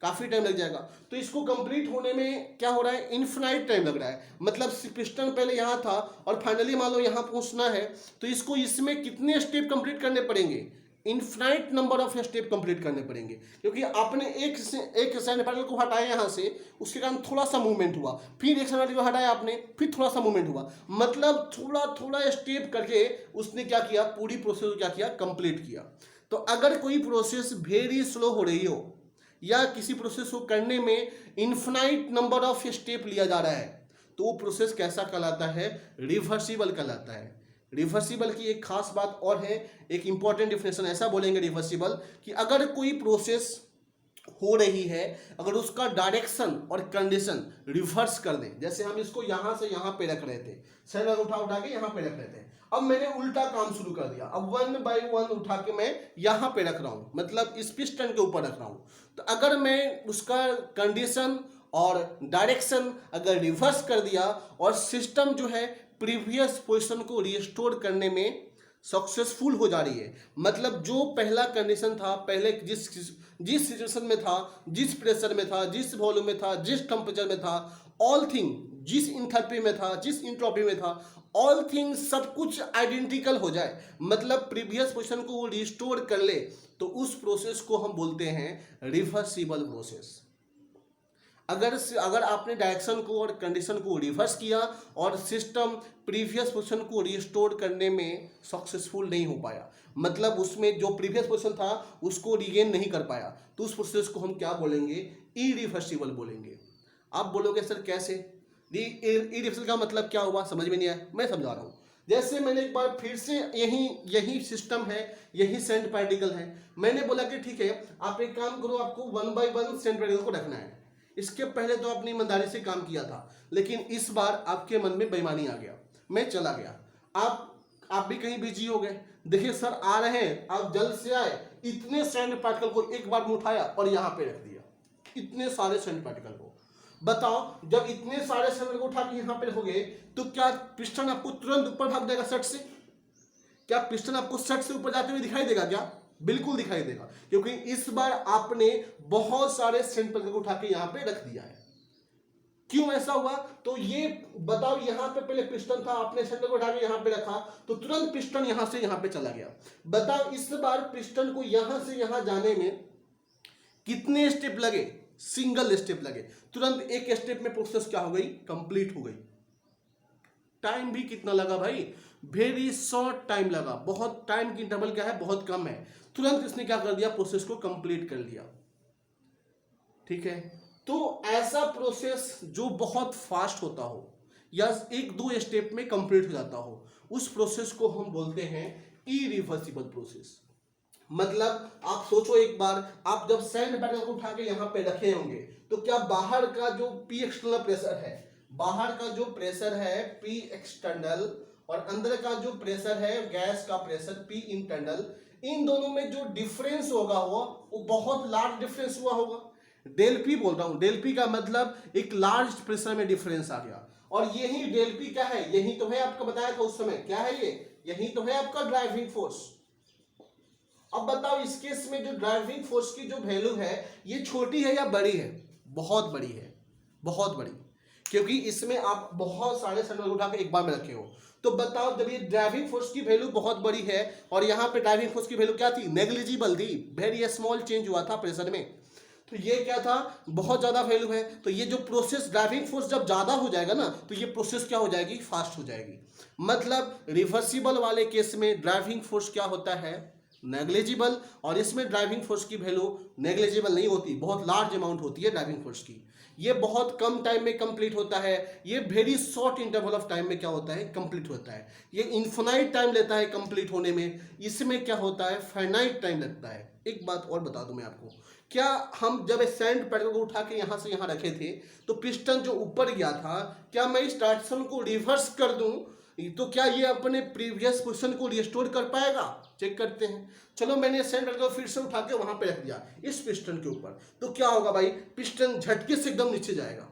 काफी टाइम लग जाएगा। तो इसको कंप्लीट होने में क्या हो रहा है, इनफिनाइट टाइम लग रहा है। मतलब पिस्टन पहले यहाँ था और फाइनली मान लो यहाँ पहुंचना है, तो इसको इसमें कितने स्टेप कंप्लीट करने पड़ेंगे, infinite number of step complete करने पड़ेंगे, क्योंकि आपने एक सैंड पार्टिकल को हटाया यहाँ से, उसके कारण थोड़ा सा मूवमेंट हुआ, फिर एक सैंड पार्टिकल को हटाया आपने, फिर थोड़ा सा मूवमेंट हुआ, मतलब थोड़ा थोड़ा स्टेप करके उसने क्या किया, पूरी प्रोसेस को क्या किया, कंप्लीट किया। तो अगर कोई प्रोसेस वेरी स्लो हो रही हो या किसी प्रोसेस को करने में इनफिनाइट नंबर ऑफ स्टेप लिया जा रहा है, तो वो प्रोसेस कैसा कहलाता है, रिवर्सिबल कहलाता है। रिवर्सिबल की एक खास बात और है, एक इंपॉर्टेंट डिफिनेशन ऐसा बोलेंगे रिवर्सिबल कि अगर कोई प्रोसेस हो रही है, अगर उसका डायरेक्शन और कंडीशन रिवर्स कर दें, जैसे हम इसको यहां से यहां पे रख रहे थे, सैंड उठा के यहां पे रख रहे थे, अब मैंने उल्टा काम शुरू कर दिया, अब 1 बाय 1 उठा के मैं यहां पे रख रहा हूं, मतलब इस पिस्टन के ऊपर रख रहा हूं। तो अगर मैं उसका कंडीशन और डायरेक्शन अगर रिवर्स कर दिया और सिस्टम जो है प्रीवियस पोजीशन को रिस्टोर करने में सक्सेसफुल हो जा रही है, मतलब जो पहला कंडीशन था, पहले जिस सिचुएशन में था, जिस प्रेशर में था, जिस वॉल्यूम में था, जिस टेम्परेचर में था, ऑल थिंग, जिस इंथैल्पी में था, जिस इंट्रोपी में था, ऑल थिंग सब कुछ आइडेंटिकल हो जाए, मतलब प्रीवियस पोजीशन को वो रिस्टोर कर ले, तो उस प्रोसेस को हम बोलते हैं रिवर्सिबल प्रोसेस। अगर आपने डायरेक्शन को और कंडीशन को रिवर्स किया और सिस्टम प्रीवियस पोजीशन को रिस्टोर करने में सक्सेसफुल नहीं हो पाया, मतलब उसमें जो प्रीवियस पोजीशन था उसको रिगेन नहीं कर पाया, तो उस प्रोसेस को हम क्या बोलेंगे? इरिवर्सिबल बोलेंगे। आप बोलोगे सर कैसे? इरिवर्सिबल का मतलब क्या हुआ? समझ में नहीं आया, मैं समझा रहा हूँ। जैसे मैंने एक बार फिर से यही सिस्टम है, यही सेंट पार्टिकल है, मैंने बोला कि ठीक है आप एक काम करो, आपको 1 by 1 सेंट पार्टिकल को रखना है। इसके पहले तो आपने ईमानदारी से काम किया था, लेकिन इस बार आपके मन में बेईमानी आ गया, मैं चला गया, आप भी कहीं बिजी हो गए। देखिए सर आ रहे हैं, आप जल्द से आए, इतने सेंट पार्टिकल को एक बार में उठाया और यहाँ पे रख दिया, इतने सारे सेंट पार्टिकल को। बताओ जब इतने सारे सेंट को उठा के यहाँ पे रखोगे तो क्या पिस्टन आपको तुरंत ऊपर भाग देगा सट से? क्या पिस्टन आपको सट से ऊपर जाते हुए दिखाई देगा क्या? बिल्कुल दिखाई देगा, क्योंकि इस बार आपने बहुत सारे सेंट पार्टिकल को उठा के यहाँ पे रख दिया है। क्यों ऐसा हुआ? तो ये बताओ, यहाँ पे पहले पिस्टन था, आपने सेंटर को उठा के यहाँ पे रखा तो तुरंत पिस्टन यहाँ से यहाँ पे चला गया। बताओ इस बार पिस्टन को यहाँ से यहाँ जाने में कितने स्टेप लगे? सिंगल स्टेप लगे, तुरंत एक स्टेप में प्रोसेस क्या हो गई? कंप्लीट हो गई। टाइम भी कितना लगा भाई? वेरी शॉर्ट टाइम लगा, बहुत टाइम की इंटरवल क्या है? बहुत कम है। तुरंत इसने क्या कर दिया? प्रोसेस को कंप्लीट कर लिया। ठीक है, तो ऐसा प्रोसेस जो बहुत फास्ट होता हो या 1-2 स्टेप में कंप्लीट हो जाता हो, उस प्रोसेस को हम बोलते हैं इरिवर्सिबल प्रोसेस। मतलब आप सोचो एक बार, आप जब सेंट पार्टिकल को उठा के यहाँ पे रखे होंगे तो क्या बाहर का जो पी एक्सटर्नल प्रेशर है, बाहर का जो प्रेशर है पी एक्सटर्नल और अंदर का जो प्रेशर है गैस का प्रेशर पी इंटरनल, इन दोनों में जो डिफरेंस होगा वो बहुत लार्ज डिफरेंस हुआ होगा। डेल पी बोल रहा हूं, डेल पी का मतलब एक लार्ज प्रेशर में डिफरेंस आ गया। और यही डेल पी क्या है? यही तो है, आपको बताया था उस समय, क्या है ये? यही तो है आपका ड्राइविंग फोर्स। अब बताओ इस केस में जो ड्राइविंग फोर्स की जो वैल्यू है ये छोटी है या बड़ी है? बहुत बड़ी है, बहुत बड़ी, क्योंकि इसमें आप बहुत सारे सेंटर उठा के एक बार में रखे हो। तो बताओ जब ये ड्राइविंग फोर्स की वैल्यू बहुत बड़ी है और यहाँ पे ड्राइविंग फोर्स की वैल्यू क्या थी? नेग्लिजिबल थी, वेरी स्मॉल चेंज हुआ था प्रेशर में, तो ये क्या था? बहुत ज्यादा वैल्यू है। तो ये जो प्रोसेस ड्राइविंग फोर्स जब ज्यादा हो जाएगा ना तो ये प्रोसेस क्या हो जाएगी? फास्ट हो जाएगी। मतलब रिवर्सिबल वाले केस में ड्राइविंग फोर्स क्या होता है? नेग्लिजिबल, और इसमें ड्राइविंग फोर्स की वैल्यू नेग्लिजिबल नहीं होती, बहुत लार्ज अमाउंट होती है ड्राइविंग फोर्स की। ये बहुत कम टाइम में कंप्लीट होता है, ये very short interval of time में क्या होता है? कंप्लीट होता है। ये इन्फिनाइट टाइम लेता है कंप्लीट होने में, इसमें क्या होता है? फाइनाइट टाइम लगता है। एक बात और बता दूं मैं आपको, क्या हम जब सेंट पार्टिकल को उठा के यहां से यहां रखे थे तो पिस्टन जो ऊपर गया था, क्या मैं इस डायरेक्शन को रिवर्स कर दूं तो क्या ये अपने प्रीवियस पोजीशन को रिस्टोर कर पाएगा? चेक करते हैं। चलो मैंने सेंट पार्टिकल को फिर से उठा के वहां पे रख दिया इस पिस्टन के ऊपर, तो क्या होगा भाई? पिस्टन झटके से एकदम नीचे जाएगा,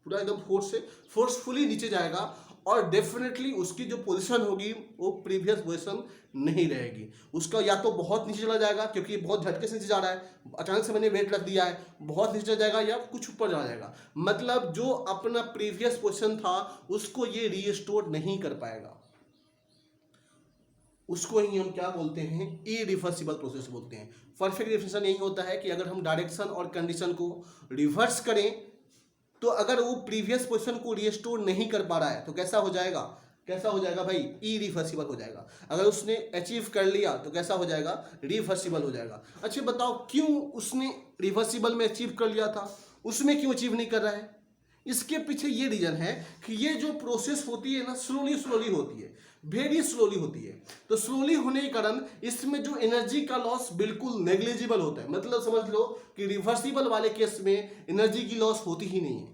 पूरा एकदम फोर्सफुली नीचे जाएगा और डेफिनेटली उसकी जो पोजीशन होगी वो प्रीवियस पोजीशन नहीं रहेगी। उसका या तो बहुत नीचे चला जाएगा क्योंकि बहुत झटके से नीचे जा रहा है, अचानक से मैंने वेट रख दिया है, बहुत नीचे चला जाएगा या कुछ ऊपर चला जाएगा। मतलब जो अपना प्रीवियस पोजीशन था उसको ये रीस्टोर नहीं कर पाएगा। उसको ही हम क्या बोलते हैं? इरिवर्सिबल प्रोसेस बोलते हैं। परफेक्ट डेफिनेशन यही होता है कि अगर हम डायरेक्शन और कंडीशन को रिवर्स करें तो अगर वो प्रीवियस पोजीशन को रिस्टोर नहीं कर पा रहा है तो कैसा हो जाएगा? कैसा हो जाएगा भाई? इरिवर्सिबल हो जाएगा। अगर उसने अचीव कर लिया तो कैसा हो जाएगा? रिवर्सिबल हो जाएगा। अच्छा बताओ क्यों उसने रिवर्सिबल में अचीव कर लिया था, उसमें क्यों अचीव नहीं कर रहा है? इसके पीछे ये रीजन है कि ये जो प्रोसेस होती है ना स्लोली होती है, वेरी स्लोली होती है। तो स्लोली होने के कारण इसमें जो एनर्जी का लॉस बिल्कुल नेग्लिजिबल होता है। मतलब समझ लो कि रिवर्सिबल वाले केस में एनर्जी की लॉस होती ही नहीं है,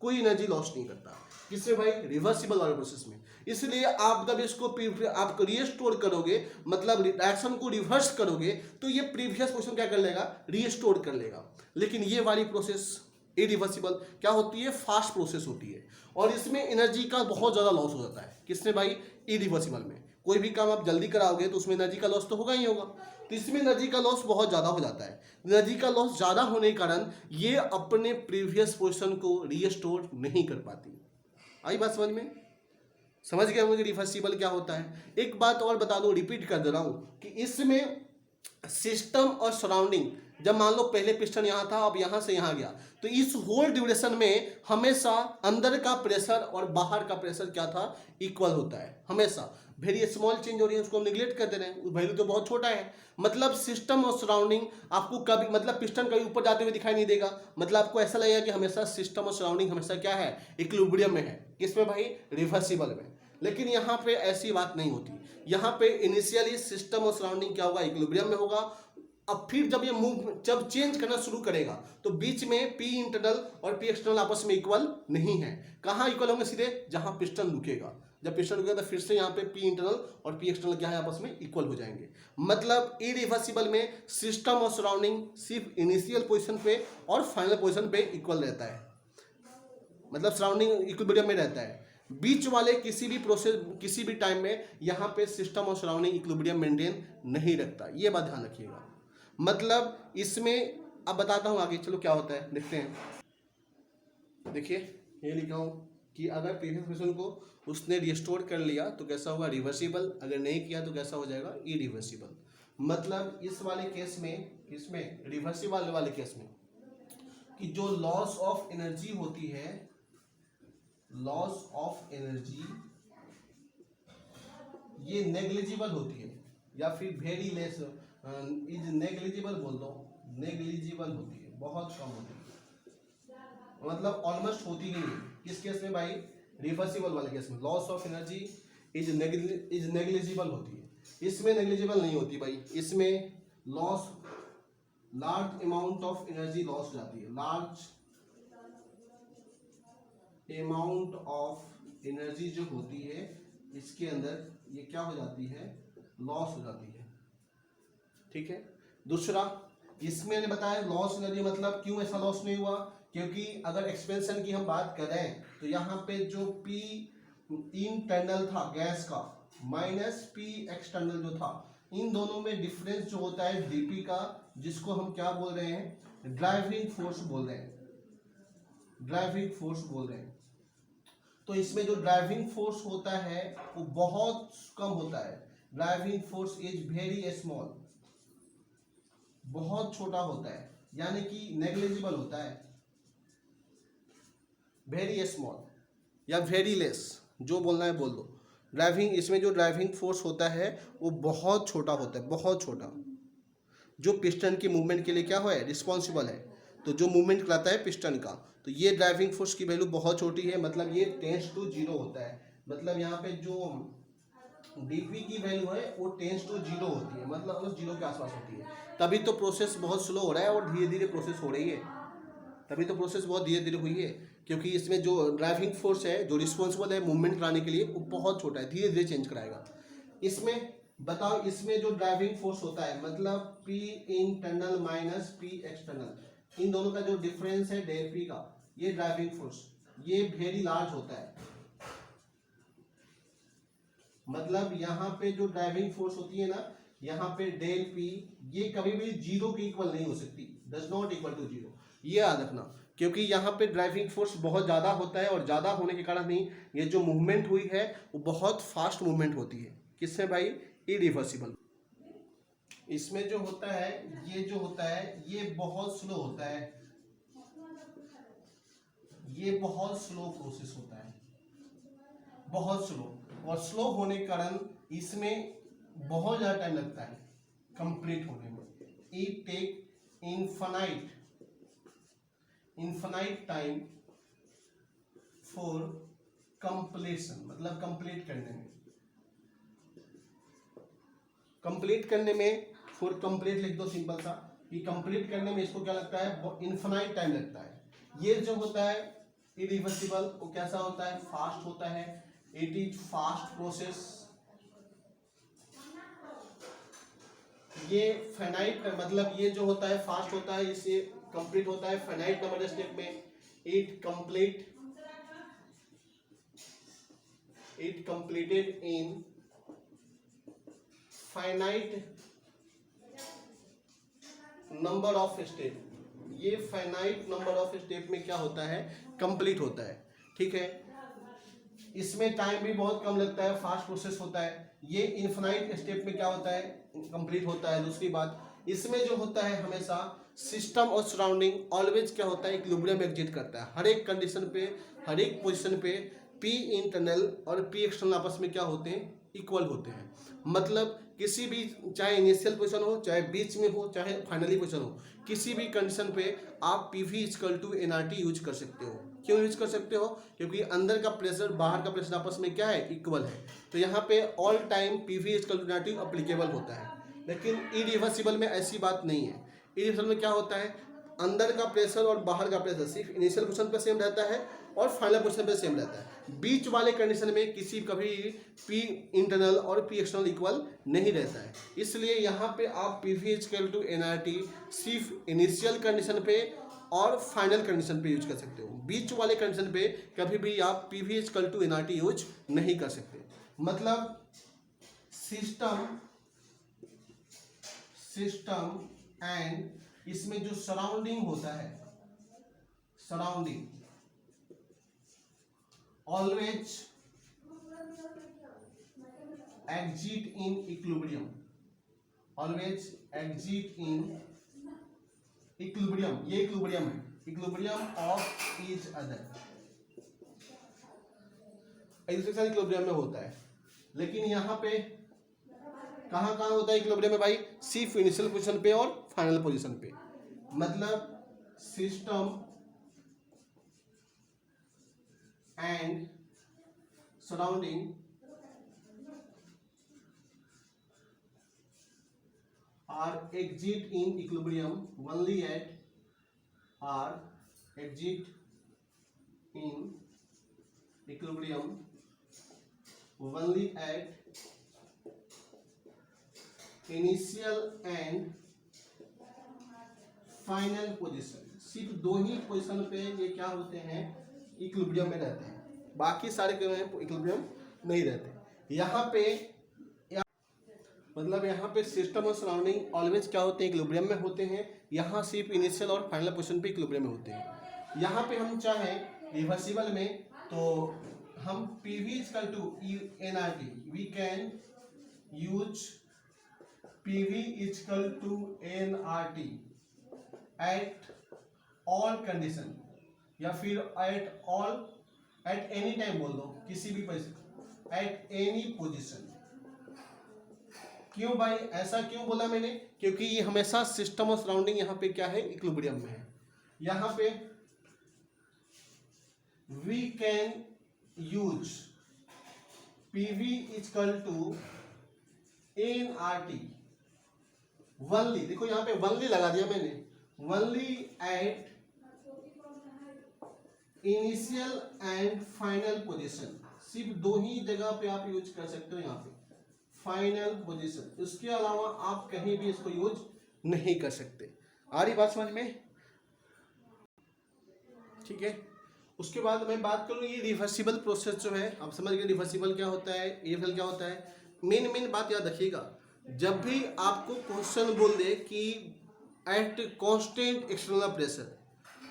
कोई एनर्जी लॉस नहीं करता। किसमें भाई? रिवर्सिबल वाले प्रोसेस में। इसलिए आप जब इसको आप रीस्टोर करोगे, मतलब एक्शन को रिवर्स करोगे, तो ये प्रीवियस पोजीशन क्या कर लेगा? रीस्टोर कर लेगा। लेकिन ये वाली प्रोसेस इरिवर्सिबल क्या होती है? फास्ट प्रोसेस होती है और इसमें एनर्जी का बहुत ज़्यादा लॉस हो जाता है। किसमें भाई? इरिवर्सिबल में। कोई भी काम आप जल्दी कराओगे तो उसमें एनर्जी का लॉस तो होगा ही होगा, तो इसमें एनर्जी का लॉस बहुत ज़्यादा हो जाता है। एनर्जी का लॉस ज़्यादा होने के कारण ये अपने प्रीवियस पोजीशन को रीस्टोर नहीं कर पाती। आई बात समझ में? समझ गए होंगे रिवर्सिबल क्या होता है। एक बात और बता दूं, रिपीट कर दे रहा हूं कि इसमें सिस्टम और सराउंडिंग जब मान लो पहले पिस्टन यहाँ था, अब यहाँ से यहाँ गया, तो इस होल ड्यूरेशन में हमेशा अंदर का प्रेशर और बाहर का प्रेशर क्या था, इक्वल होता है हमेशा। वेरी स्मॉल चेंज हो रही है, उसको हम निगलेक्ट कर दे रहे हैं, वैल्यू तो बहुत छोटा है। मतलब सिस्टम और सराउंडिंग आपको कभी, मतलब पिस्टन कभी ऊपर जाते हुए दिखाई नहीं देगा, मतलब आपको ऐसा लगेगा कि हमेशा सिस्टम और सराउंडिंग हमेशा क्या है, इक्विलिब्रियम में है। किसमें भाई, रिवर्सिबल में। लेकिन यहाँ पे ऐसी बात नहीं होती, यहाँ पे इनिशियली सिस्टम और सराउंडिंग क्या होगा, इक्विलिब्रियम में होगा। अब फिर जब ये मूव, जब चेंज करना शुरू करेगा तो बीच में पी इंटरनल और पी एक्सटर्नल आपस में इक्वल नहीं है। कहाँ इक्वल होंगे, सीधे जहां पिस्टन रुकेगा। जब पिस्टन रुकेगा तो फिर से यहाँ पे पी इंटरनल और पी एक्सटर्नल क्या है, आपस में इक्वल हो जाएंगे। मतलब इरिवर्सिबल में सिस्टम और सराउंडिंग सिर्फ इनिशियल पोजिशन पे और फाइनल पोजिशन पे इक्वल रहता है, मतलब सराउंडिंग इक्विलिब्रियम में रहता है। बीच वाले किसी भी प्रोसेस, किसी भी टाइम में यहाँ पे सिस्टम और सराउंडिंग इक्विलिब्रियम मेंटेन नहीं रखता, ये बात ध्यान रखिएगा। मतलब इसमें अब बताता हूं आगे, चलो क्या होता है देखते हैं। देखिए ये लिखा हूं कि अगर प्रीवियस पोजीशन को उसने रिस्टोर कर लिया तो कैसा होगा, रिवर्सिबल। अगर नहीं किया तो कैसा हो जाएगा, इरिवर्सिबल। मतलब इस वाले केस में, इसमें रिवर्सिबल वाले केस में, कि जो लॉस ऑफ एनर्जी होती है, लॉस ऑफ एनर्जी ये नेग्लिजिबल होती है, या फिर वेरी लेस, इज नेग्लिजिबल बोल दो, नेग्लिजिबल होती है, बहुत कम होती है, मतलब ऑलमोस्ट होती ही नहीं। किस केस में भाई, रिवर्सिबल वाले केस में loss of energy is negligible होती है। इसमें नेग्लिजिबल नहीं होती भाई, इसमें loss, large amount of energy loss हो जाती है, लार्ज अमाउंट ऑफ एनर्जी जो होती है इसके अंदर ये क्या हो जाती है, लॉस हो जाती है। ठीक है। दूसरा, इसमें मैंने बताया लॉस एनर्जी मतलब क्यों ऐसा लॉस नहीं हुआ, क्योंकि अगर एक्सपेंशन की हम बात करें तो यहाँ पे जो पी इंटरनल था गैस का माइनस पी एक्सटर्नल जो था, इन दोनों में डिफरेंस जो होता है डीपी का, जिसको हम क्या बोल रहे हैं, ड्राइविंग फोर्स बोल रहे हैं, ड्राइविंग फोर्स बोल रहे हैं। तो इसमें जो ड्राइविंग फोर्स होता है वो बहुत कम होता है, driving force is very small, बहुत छोटा होता है, यानी कि नेग्लिजिबल होता है, वेरी स्मॉल या वेरी लेस, जो बोलना है बोल दो। ड्राइविंग, इसमें जो ड्राइविंग फोर्स होता है वो बहुत छोटा होता है, बहुत छोटा, जो पिस्टन की मूवमेंट के लिए क्या है, रिस्पॉन्सिबल है। तो जो मूवमेंट कराता है पिस्टन का, तो ये ड्राइविंग फोर्स की वैल्यू बहुत छोटी है, मतलब ये टेंस टू जीरो होता है। मतलब यहाँ पे जो डीपी की वैल्यू है वो टेंस टू जीरो होती है, मतलब जीरो के आसपास होती है। तभी तो प्रोसेस बहुत स्लो हो रहा है और धीरे धीरे प्रोसेस हो रही है, तभी तो प्रोसेस बहुत धीरे धीरे हुई है, क्योंकि इसमें जो ड्राइविंग फोर्स है, जो रिस्पॉन्सिबल है मूवमेंट कराने के लिए, वो बहुत छोटा है, धीरे धीरे चेंज कराएगा। इसमें बताओ, इसमें जो ड्राइविंग फोर्स होता है, मतलब P internal minus P external, इन दोनों का जो डिफरेंस है डेल पी का, ये ड्राइविंग फोर्स ये वेरी लार्ज होता है। मतलब यहाँ पे जो ड्राइविंग फोर्स होती है ना, यहाँ पे डेल पी ये कभी भी जीरो के इक्वल नहीं हो सकती, does not equal to zero, ये याद रखना। क्योंकि यहाँ पे ड्राइविंग फोर्स बहुत ज़्यादा होता है और ज़्यादा होने के कारण ही ये जो मूवमेंट हुई है वो बहुत फास्ट मूवमेंट होती है। किससे भाई, इरिवर्सिबल। इसमें जो होता है, ये जो होता है ये बहुत स्लो होता है, ये बहुत स्लो प्रोसेस होता है, बहुत स्लो, और स्लो होने के कारण इसमें बहुत ज़्यादा टाइम लगता है कंप्लीट होने में। It take infinite time for completion, मतलब कंप्लीट करने में, कंप्लीट करने में, फॉर कंप्लीट लिख दो सिंपल सा, कि कंप्लीट करने में इसको क्या लगता है, इनफाइनाइट टाइम लगता है। ये जो होता है इरिवर्सिबल, वो कैसा होता है, फास्ट होता है, इट इज फास्ट प्रोसेस। ये फाइनाइट, मतलब ये जो होता है फास्ट होता है, इससे कंप्लीट होता है फाइनाइट नंबर स्टेप में। It completed in finite number of step, ये फाइनाइट नंबर ऑफ स्टेप में क्या होता है, कंप्लीट होता है। ठीक है। इसमें टाइम भी बहुत कम लगता है, फास्ट प्रोसेस होता है। ये इनफाइनाइट स्टेप में क्या होता है, कंप्लीट होता है। दूसरी बात, इसमें जो होता है हमेशा सिस्टम और सराउंडिंग ऑलवेज क्या होता है, इक्विलिब्रियम एग्जिट करता है। हर एक कंडीशन पे, हर एक पोजीशन पे पी इंटरनल और पी एक्सटर्नल आपस में क्या होते हैं, इक्वल होते हैं। मतलब किसी भी, चाहे इनिशियल पोजीशन हो, चाहे बीच में हो, चाहे फाइनली पोजीशन हो, किसी भी कंडीशन पे आप P V equal to N R T use कर सकते हो। क्यों यूज कर सकते हो, क्योंकि अंदर का प्रेशर बाहर का प्रेशर आपस में क्या है, इक्वल है। तो यहाँ पे all time P V equal to N R T applicable होता है। लेकिन इरिवर्सिबल में ऐसी बात नहीं है। इरिवर्सिबल में क्या होता है, अंदर का प्रेशर और बाहर का प्रेशर सिर्फ इनिशियल पोजीशन पे सेम रहता है और फाइनल पोजीशन पे सेम रहता है। बीच वाले कंडीशन में किसी कभी पी इंटरनल और पी एक्सटर्नल इक्वल नहीं रहता है। इसलिए यहाँ पे आप P V equal to N R T सिर्फ इनिशियल कंडीशन पे और फाइनल कंडीशन पे यूज कर सकते हो। बीच वाले कंडीशन पे कभी भी आप P V equal to N R T use नहीं कर सकते। मतलब सिस्टम एंड इसमें जो सराउंडिंग होता है, surrounding always exit in equilibrium, always exit in equilibrium. ये इक्विलिब्रियम है, इक्विलिब्रियम ऑफ ईच अदर, एक दूसरे के साथ इक्विलिब्रियम में होता है। लेकिन यहाँ पे कहाँ कहाँ होता है इक्विलिब्रियम में भाई, सिर्फ इनिशियल पोजीशन पे और फाइनल पोजीशन पे। मतलब system and surrounding are exist in equilibrium only at, are exist in equilibrium only at initial and final position. सिर्फ दो ही पोजीशन पे ये क्या होते हैं, इक्विलिब्रियम में रहते हैं। बाकी सारे इक्विलिब्रियम नहीं रहते। यहाँ पे मतलब यहाँ पे सिस्टम और सराउंडिंग ऑलवेज क्या होते हैं, इक्विलिब्रियम में होते हैं। यहाँ सिर्फ इनिशियल और फाइनल पोजीशन पे इक्विलिब्रियम में होते हैं। यहाँ पे हम चाहें रिवर्सिबल में तो हम P V equal to N R T, we can use P V equal to N R T at all condition, या फिर एट एनी टाइम बोल दो, किसी भी पोजीशन, एट एनी पोजीशन। क्यों भाई, ऐसा क्यों बोला मैंने, क्योंकि ये हमेशा सिस्टम और सराउंडिंग यहाँ पे क्या है, इक्विलिब्रियम में है। यहाँ पे we can use P V equal to N R T only, देखो यहाँ पे वनली लगा दिया मैंने, only at initial and final position. सिर्फ दो ही जगह पे आप यूज कर सकते हो, यहाँ पे फाइनल पोजीशन। इसके अलावा आप कहीं भी इसको यूज नहीं कर सकते। आ रही बात समझ में, ठीक है। उसके बाद मैं बात करूँ ये रिवर्सिबल प्रोसेस जो है, आप समझ गए रिवर्सिबल क्या होता है, इरिवर्सिबल क्या होता है। मेन बात याद रखिएगा, जब भी आपको क्वेश्चन बोल दे कि एट कांस्टेंट एक्सटर्नल प्रेशर,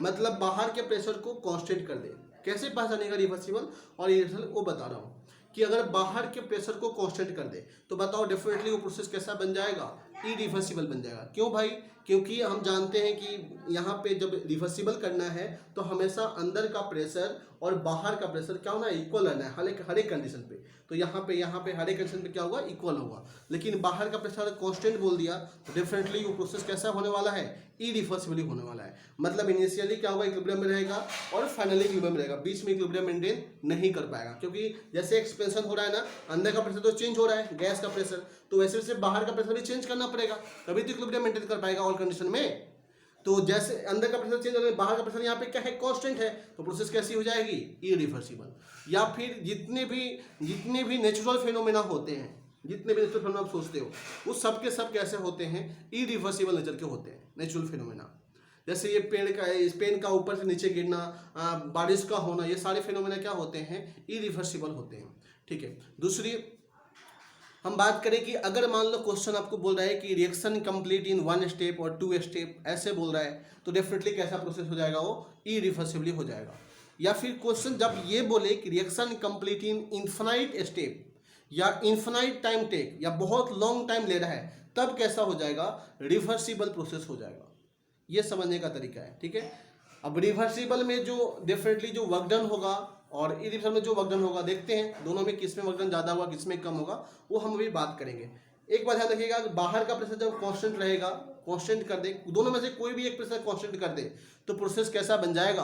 मतलब बाहर के प्रेशर को कांस्टेंट कर दे, कैसे पहचानेगा रिवर्सिबल और इरिवर्सिबल, वो बता रहा हूँ। कि अगर बाहर के प्रेशर को कांस्टेंट कर दे तो बताओ डेफिनेटली वो प्रोसेस कैसा बन जाएगा, इरिवर्सिबल बन जाएगा। क्यों भाई, क्योंकि हम जानते हैं कि यहाँ पे जब रिवर्सिबल करना है तो हमेशा अंदर का प्रेशर और बाहर का प्रेशर क्या होना है, इक्वल रहना है हर एक कंडीशन पे। तो यहाँ पे हर एक कंडीशन पे क्या होगा, इक्वल होगा। लेकिन बाहर का प्रेशर कांस्टेंट बोल दिया तो डेफिनेटली वो प्रोसेस कैसा होने वाला है, इरिवर्सिबली होने वाला है। मतलब इनिशियली क्या होगा, इक्विलिब्रियम में रहेगा और फाइनली इक्विलिब्रियम में रहेगा, बीच में इक्विलिब्रियम मेंटेन नहीं कर पाएगा। क्योंकि जैसे एक्सपेंशन हो रहा है ना, अंदर का प्रेशर तो चेंज हो रहा है, गैस का प्रेशर, तो वैसे वैसे बाहर का प्रेशर भी चेंज करना पड़ेगा, तभी तो इक्विलिब्रियम मेंटेन कर पाएगा ऑल कंडीशन में। तो जैसे अंदर का प्रेशर चेंज हो रहा है, बाहर का प्रेशर यहाँ पे क्या है, कांस्टेंट है, तो प्रोसेस कैसी हो जाएगी, इरिवर्सिबल। या फिर जितने भी नेचुरल फेनोमेना होते हैं, जितने भी नेचुरल फेनोमेना आप सोचते हो, वो सब के सब कैसे होते हैं, इरिवर्सिबल नेचर के होते हैं नेचुरल फेनोमेना। जैसे ये पेड़ का ऊपर से नीचे गिरना, बारिश का होना, ये सारे फेनोमेना क्या होते हैं, इरिवर्सिबल होते हैं। ठीक है। दूसरी हम बात करें कि अगर मान लो क्वेश्चन आपको बोल रहा है कि रिएक्शन कंप्लीट इन 1 स्टेप और 2 स्टेप, ऐसे बोल रहा है, तो डेफिनेटली कैसा प्रोसेस हो जाएगा, वो इरिवर्सिबली हो जाएगा। या फिर क्वेश्चन जब ये बोले कि reaction complete in infinite step या इन्फिनाइट टाइम टेक या बहुत लॉन्ग टाइम ले रहा है, तब कैसा हो जाएगा, रिवर्सिबल प्रोसेस हो जाएगा। ये समझने का तरीका है, ठीक है। अब रिवर्सिबल में जो डेफिनेटली जो वर्क डन होगा और इरिवर्सिबल में जो वर्क डन होगा, देखते हैं दोनों में किस में वर्क डन ज़्यादा होगा, किस में कम होगा, वो हम अभी बात करेंगे। एक बात ध्यान रखिएगा, बाहर का प्रेशर जब कांस्टेंट रहेगा, कांस्टेंट कर दे, दोनों में से कोई भी एक प्रेशर कांस्टेंट कर दे तो प्रोसेस कैसा बन जाएगा,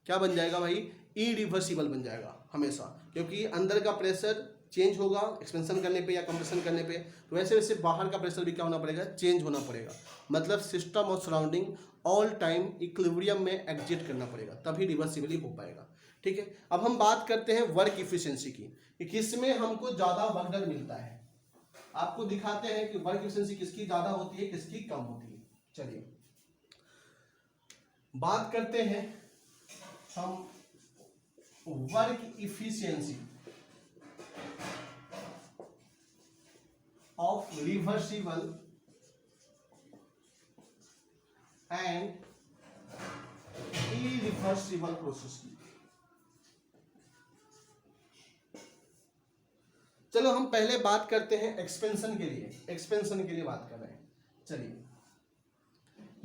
क्या बन जाएगा भाई, इरिवर्सिबल बन जाएगा हमेशा, क्योंकि अंदर का प्रेशर चेंज होगा एक्सपेंशन करने पे या कंप्रेशन करने पे, तो वैसे वैसे बाहर का प्रेशर भी क्या होना पड़ेगा, चेंज होना पड़ेगा। मतलब सिस्टम और सराउंडिंग ऑल टाइम इक्विलिब्रियम में एग्जिट करना पड़ेगा, तभी रिवर्सिबली हो पाएगा, ठीक है। अब हम बात करते हैं वर्क इफिशिएंसी की, कि किसमें हमको ज़्यादा वर्क डन मिलता है। आपको दिखाते हैं कि वर्क इफिशिएंसी किसकी ज़्यादा होती है, किसकी कम होती है। चलिए बात करते हैं हम work efficiency of reversible and irreversible process की। चलो हम पहले बात करते हैं एक्सपेंशन के लिए, एक्सपेंशन के लिए बात कर रहे हैं। चलिए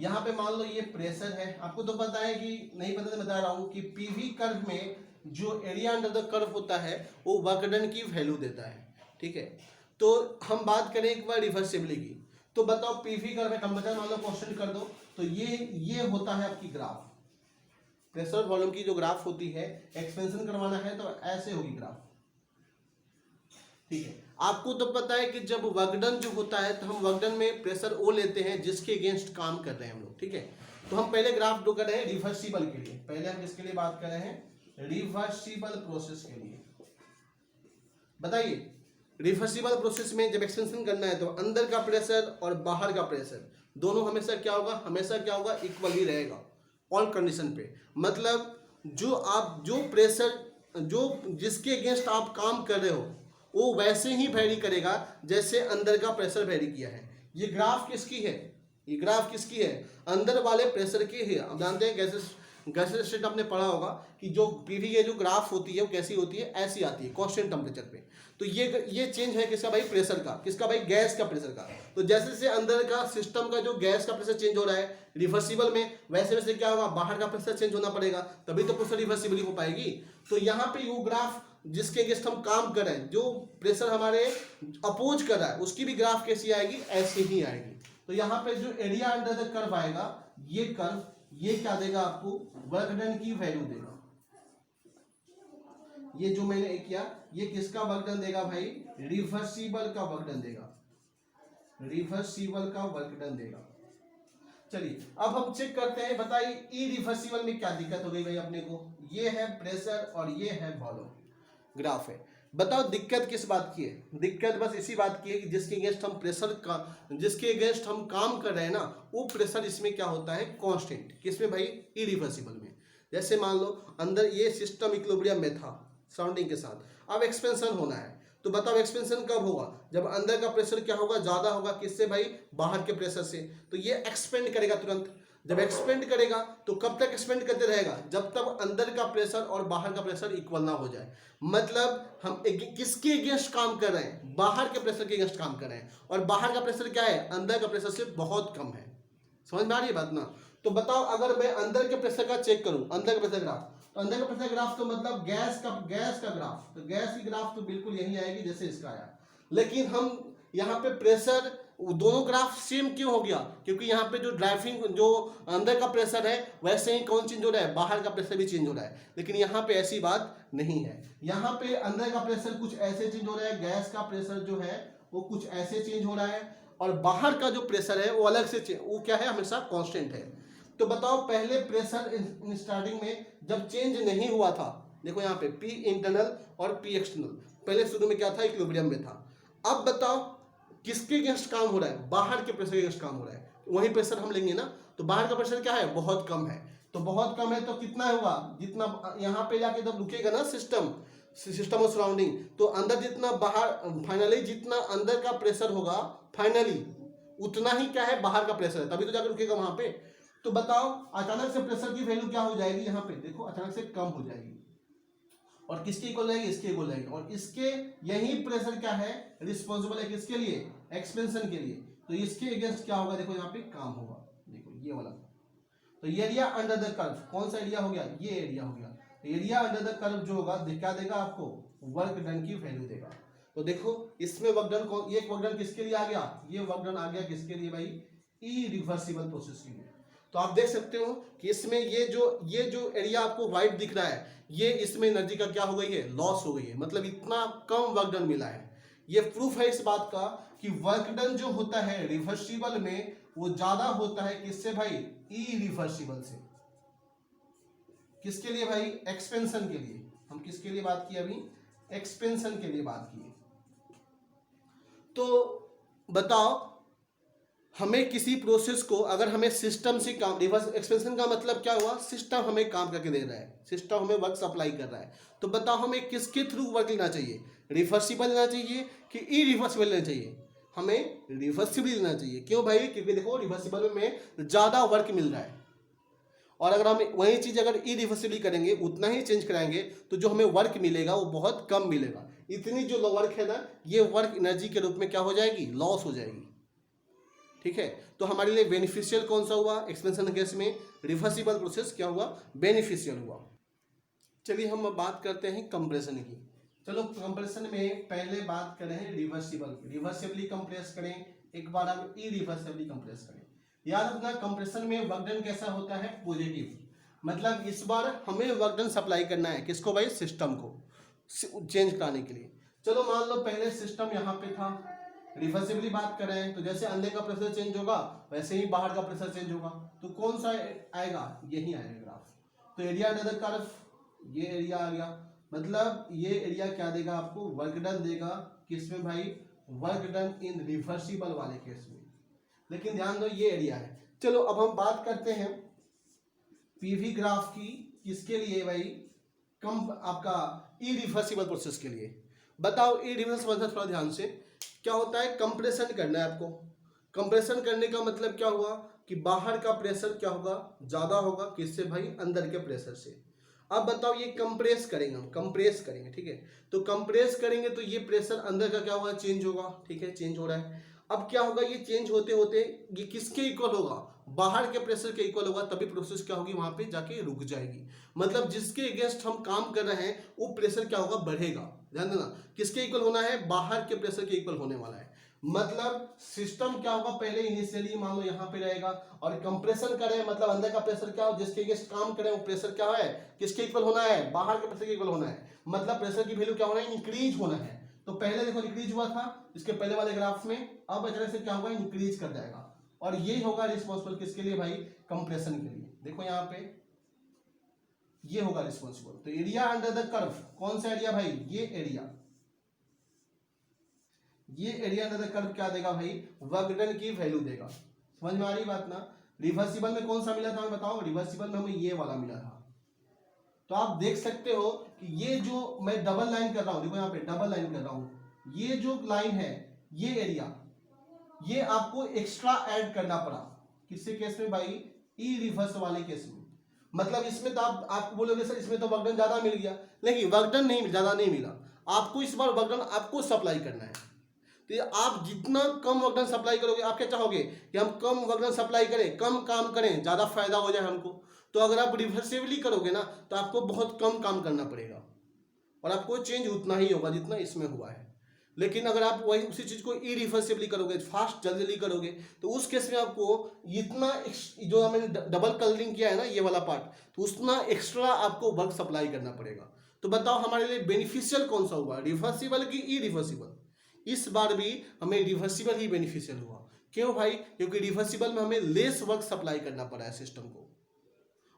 यहां पे मान लो ये प्रेशर है, आपको तो पता है कि नहीं पता तो बता रहा हूं कि पीवी कर्व में जो एरिया अंडर द कर्व होता है वो वर्क डन की वैल्यू देता है, ठीक है। तो हम बात करें एक बार रिवर्सिबली की, तो बताओ पीवी कर्व में टेम्परेचर मान लो कांस्टेंट कर दो, तो ये होता है आपकी ग्राफ, प्रेशर वॉल्यूम की जो ग्राफ होती है, एक्सपेंशन करवाना है तो ऐसे होगी ग्राफ, ठीक है। आपको तो पता है कि जब वर्कडन जो होता है तो हम वर्कडन में प्रेशर ओ लेते हैं जिसके अगेंस्ट काम कर रहे हैं हम लोग, ठीक है। तो हम पहले ग्राफ ड्रॉ कर रहे हैं रिवर्सिबल के लिए, पहले हम किसके लिए बात कर रहे हैं, रिवर्सिबल प्रोसेस के लिए। बताइए रिवर्सिबल प्रोसेस में जब एक्सपेंशन करना है तो अंदर का प्रेशर और बाहर का प्रेशर दोनों हमेशा क्या होगा, हमेशा क्या होगा, इक्वल ही रहेगा ऑल कंडीशन पे। मतलब जो प्रेशर जो जिसके अगेंस्ट आप काम कर रहे हो वो वैसे ही वेरी करेगा जैसे अंदर का प्रेशर वेरी किया है। ये ग्राफ किसकी है, ये ग्राफ किसकी है, अंदर वाले प्रेशर की है। आप जानते हैं गैसेस स्टेट आपने पढ़ा होगा कि जो पीवी की जो ग्राफ होती है वो कैसी होती है, ऐसी आती है कांस्टेंट टेम्परेचर पे। तो ये चेंज है किसका भाई, प्रेशर का, किसका भाई, गैस का प्रेशर का। तो जैसे जैसे अंदर का सिस्टम का जो गैस का प्रेशर चेंज हो रहा है रिवर्सिबल में, वैसे वैसे क्या होगा, बाहर का प्रेशर चेंज होना पड़ेगा, तभी तो प्रेशर रिवर्सिबली हो पाएगी। तो यहाँ पे वो ग्राफ जिसके अगेंस्ट हम काम कर रहे हैं, जो प्रेशर हमारे अपोज कर रहा है, उसकी भी ग्राफ कैसी आएगी, ऐसे ही आएगी। तो यहाँ पे जो एरिया अंडर द कर्व आएगा, ये कर्व ये क्या देगा आपको, वर्क डन की वैल्यू देगा। ये जो मैंने किया ये किसका वर्क डन देगा भाई, रिवर्सिबल का वर्क डन देगा, रिवर्सिबल का वर्क डन देगा। चलिए अब हम चेक करते हैं, बताइए इरिवर्सिबल में क्या दिक्कत हो गई भाई अपने को। ये है प्रेशर और ये है वॉल्यूम ग्राफ है। बताओ दिक्कत किस बात की है, दिक्कत बस इसी बात की है कि जिसके अगेंस्ट हम प्रेशर का, जिसके अगेंस्ट हम काम कर रहे हैं ना, वो प्रेशर इसमें क्या होता है, कांस्टेंट। किसमें भाई, इरिवर्सिबल में। जैसे मान लो अंदर ये सिस्टम इक्विलिब्रियम में था सराउंडिंग के साथ, अब एक्सपेंशन होना है, तो बताओ एक्सपेंशन कब होगा, जब अंदर का प्रेशर क्या होगा, ज्यादा होगा, किससे भाई, बाहर के प्रेशर से। तो ये एक्सपेंड करेगा तुरंत, जब एक्सपेंड करेगा तो कब तक एक्सपेंड करते रहेगा, जब तक अंदर का प्रेशर और बाहर का प्रेशर इक्वल ना हो जाए। मतलब हम किसके अगेंस्ट काम कर रहे हैं, बाहर के प्रेशर के अगेंस्ट काम कर रहे हैं, और बाहर का प्रेशर क्या है, अंदर का प्रेशर से बहुत कम है। समझ में आ रही है बात ना। तो बताओ अगर मैं अंदर के प्रेशर का चेक करूं, अंदर का प्रेशर ग्राफ, तो अंदर का प्रेशर ग्राफ तो मतलब गैस का ग्राफ, तो गैस की ग्राफ तो बिल्कुल यही आएगी जैसे इसका आया। लेकिन हम यहाँ पे प्रेशर, दोनों ग्राफ सेम क्यों हो गया, क्योंकि यहाँ पे जो ड्राइविंग जो अंदर का प्रेशर है वैसे ही कौन चेंज हो रहा है, बाहर का प्रेशर भी चेंज हो रहा है। लेकिन यहाँ पे ऐसी बात नहीं है, यहाँ पे अंदर का प्रेशर कुछ ऐसे चेंज हो रहा है, गैस का प्रेशर जो है वो कुछ ऐसे चेंज हो रहा है, और बाहर का जो प्रेशर है वो अलग से, वो क्या है, हमेशा कांस्टेंट है। तो बताओ पहले प्रेशर इन स्टार्टिंग में जब चेंज नहीं हुआ था, देखो यहाँ पे पी इंटरनल और पी एक्सटर्नल, पहले शुरू में क्या था, इक्विलिब्रियम में था। अब बताओ किसके अगेंस्ट काम हो रहा है, बाहर के प्रेशर के अगेंस्ट काम हो रहा है, वही प्रेशर हम लेंगे ना। तो बाहर का प्रेशर क्या है, बहुत कम है, तो बहुत कम है तो कितना होगा, जितना यहाँ पे जाके जब रुकेगा ना सिस्टम ऑफ सराउंडिंग, तो अंदर जितना बाहर, फाइनली जितना अंदर का प्रेशर होगा फाइनली उतना ही क्या है, बाहर का प्रेशर है, तभी तो जाकर रुकेगा वहां पे। तो बताओ अचानक से प्रेशर की वैल्यू क्या हो जाएगी, यहाँ पे देखो अचानक से कम हो जाएगी, और किसके इक्वल जाएगी, इसके इक्वल जाएगी, और इसके यही प्रेशर क्या है, रिस्पॉन्सिबल है किसके लिए, एक्सपेंशन के लिए। तो इसके अगेंस्ट क्या होगा, देखो यहाँ पे काम होगा, देखो ये वाला तो एरिया अंडर द कर्व, कौन सा एरिया हो गया, ये एरिया हो गया। एरिया अंडर द कर्व जो होगा क्या देगा आपको, वर्क डन की वैल्यू देगा। तो देखो इसमें वर्क डन कौन, ये वर्क डन किसके लिए आ गया, ये वर्क डन आ गया किसके लिए भाई, इरिवर्सिबल प्रोसेस के लिए। तो आप देख सकते हो कि इसमें ये जो एरिया आपको व्हाइट दिख रहा है, ये इसमें एनर्जी का क्या हो गई है, लॉस हो गई है, मतलब इतना कम वर्क डन मिला है। ये प्रूफ है इस बात का कि वर्क डन जो होता है रिवर्सिबल में वो ज्यादा होता है किससे भाई, इरिवर्सिबल से। किसके लिए भाई, एक्सपेंशन के लिए। हम किसके लिए बात की अभी, एक्सपेंशन के लिए बात की। तो बताओ हमें किसी प्रोसेस को अगर हमें सिस्टम से काम, रिवर्स एक्सपेंशन का मतलब क्या हुआ, सिस्टम हमें काम करके दे रहा है, सिस्टम हमें वर्क सप्लाई कर रहा है। तो बताओ हमें किसके थ्रू वर्क लेना चाहिए, रिवर्सिबल लेना चाहिए कि इरिवर्सिबल लेना चाहिए, हमें रिवर्सिबल लेना चाहिए। क्यों भाई, क्योंकि देखो रिवर्सिबल में ज़्यादा वर्क मिल रहा है, और अगर हम वही चीज़ अगर इरिवर्सिबली करेंगे, उतना ही चेंज कराएंगे, तो जो हमें वर्क मिलेगा वो बहुत कम मिलेगा। इतनी जो वर्क है ना, ये वर्क एनर्जी के रूप में क्या हो जाएगी, लॉस हो जाएगी। ठीक है, तो हमारे लिए बेनिफिशियल कौन सा हुआ, एक्सपेंशन केस में रिवर्सिबल प्रोसेस क्या हुआ, बेनिफिशियल हुआ। चलिए हम अब बात करते हैं कंप्रेशन की। चलो कंप्रेशन में पहले बात करें रिवर्सिबल, रिवर्सिबली कंप्रेस करें, एक बार हम इरिवर्सिबली कंप्रेस करें। याद रखना कंप्रेशन में वर्क डन कैसा होता है, पॉजिटिव, मतलब इस बार हमें वर्क डन सप्लाई करना है किसको भाई, सिस्टम को चेंज कराने के लिए। चलो मान लो पहले सिस्टम यहाँ पे था, रिवर्सिबली बात कर रहे हैं, तो जैसे अंदर का प्रेशर चेंज होगा वैसे ही बाहर का प्रेशर चेंज होगा, तो कौन सा आएगा, यही आएगा ग्राफ। तो एरिया अंडर द कर्व, ये एरिया आ गया, मतलब ये एरिया क्या देगा आपको, वर्क डन देगा किसमें भाई, वर्क डन इन रिवर्सिबल वाले केस में। लेकिन ध्यान दो ये एरिया है। चलो अब हम बात करते हैं पीवी ग्राफ की, किसके लिए भाई, कम आपका इरिवर्सिबल प्रोसेस के लिए। बताओ इरिवर्सिबल, थोड़ा ध्यान से, क्या होता है, कंप्रेशन करना है आपको। कंप्रेशन करने का मतलब क्या हुआ कि बाहर का प्रेशर क्या होगा, ज्यादा होगा किससे भाई, अंदर के प्रेशर से। अब बताओ ये कंप्रेस करेंगे, हम कंप्रेस करेंगे, ठीक है, तो कंप्रेस करेंगे तो ये प्रेशर अंदर का क्या होगा, चेंज होगा, ठीक है, चेंज हो रहा है। अब क्या होगा, ये चेंज होते होते ये किसके इक्वल होगा, बाहर के प्रेशर के इक्वल होगा, तभी प्रोसेस क्या होगी, वहां पे जाके रुक जाएगी। मतलब जिसके अगेंस्ट हम काम कर रहे हैं वो प्रेशर क्या होगा, बढ़ेगा। ध्यान देना किसके इक्वल होना है, बाहर के प्रेशर के इक्वल होने वाला है। मतलब सिस्टम क्या होगा, पहले इनिशियली मान लो यहाँ पे रहेगा, और कंप्रेशन करें मतलब अंदर का प्रेशर क्या हो, जिसके अगेंस्ट काम करें वो प्रेशर क्या है, किसके इक्वल होना है, बाहर के प्रेशर के इक्वल होना है। मतलब प्रेशर की वैल्यू क्या होना है, इंक्रीज होना है। तो पहले देखो इंक्रीज हुआ था इसके पहले वाले ग्राफ में, अब अचानक से क्या होगा, इंक्रीज कर जाएगा, और ये होगा रिस्पॉन्सिबल किसके लिए भाई, कंप्रेशन के लिए। देखो यहाँ पे ये होगा रिस्पॉन्सिबल। तो एरिया अंडर द कर्व, कौन सा एरिया भाई, ये एरिया, ये एरिया अंडर द कर्व क्या देगा भाई, वर्क डन की वैल्यू देगा। समझ में आ रही बात ना। रिवर्सिबल में कौन सा मिला था हमें बताओ, रिवर्सिबल में हमें ये वाला मिला था। तो आप देख सकते हो कि ये जो मैं डबल लाइन कर रहा हूं, देखो यहाँ पे डबल लाइन कर रहा हूं, ये जो लाइन है, ये एरिया, ये आपको एक्स्ट्रा ऐड करना पड़ा किससे केस में भाई, ई रिवर्स वाले केस में। मतलब इसमें तो आपको बोलोगे सर इसमें तो वर्क डन ज्यादा मिल गया, लेकिन वर्क डन नहीं, ज्यादा नहीं मिला। आपको इस बार वर्क डन आपको सप्लाई करना है। तो आप जितना कम वर्क डन सप्लाई करोगे, आप क्या चाहोगे कि हम कम वर्क डन सप्लाई करें, कम काम करें, ज़्यादा फायदा हो जाए हमको। तो अगर आप रिवर्सिबली करोगे ना तो आपको बहुत कम काम करना पड़ेगा, और आपको चेंज उतना ही होगा जितना इसमें हुआ है। लेकिन अगर आप वही उसी चीज़ को इरिवर्सिबली करोगे, फास्ट जल्दी करोगे, तो उस केस में आपको इतना जो मैंने डबल कलरिंग किया है ना ये वाला पार्ट, तो उतना एक्स्ट्रा आपको वर्क सप्लाई करना पड़ेगा। तो बताओ हमारे लिए बेनिफिशियल कौन सा हुआ, रिवर्सिबल की इरिवर्सिबल। इस बार भी हमें रिवर्सिबल ही बेनिफिशियल हुआ। क्यों भाई, क्योंकि रिवर्सिबल में हमें लेस वर्क सप्लाई करना पड़ा है सिस्टम को,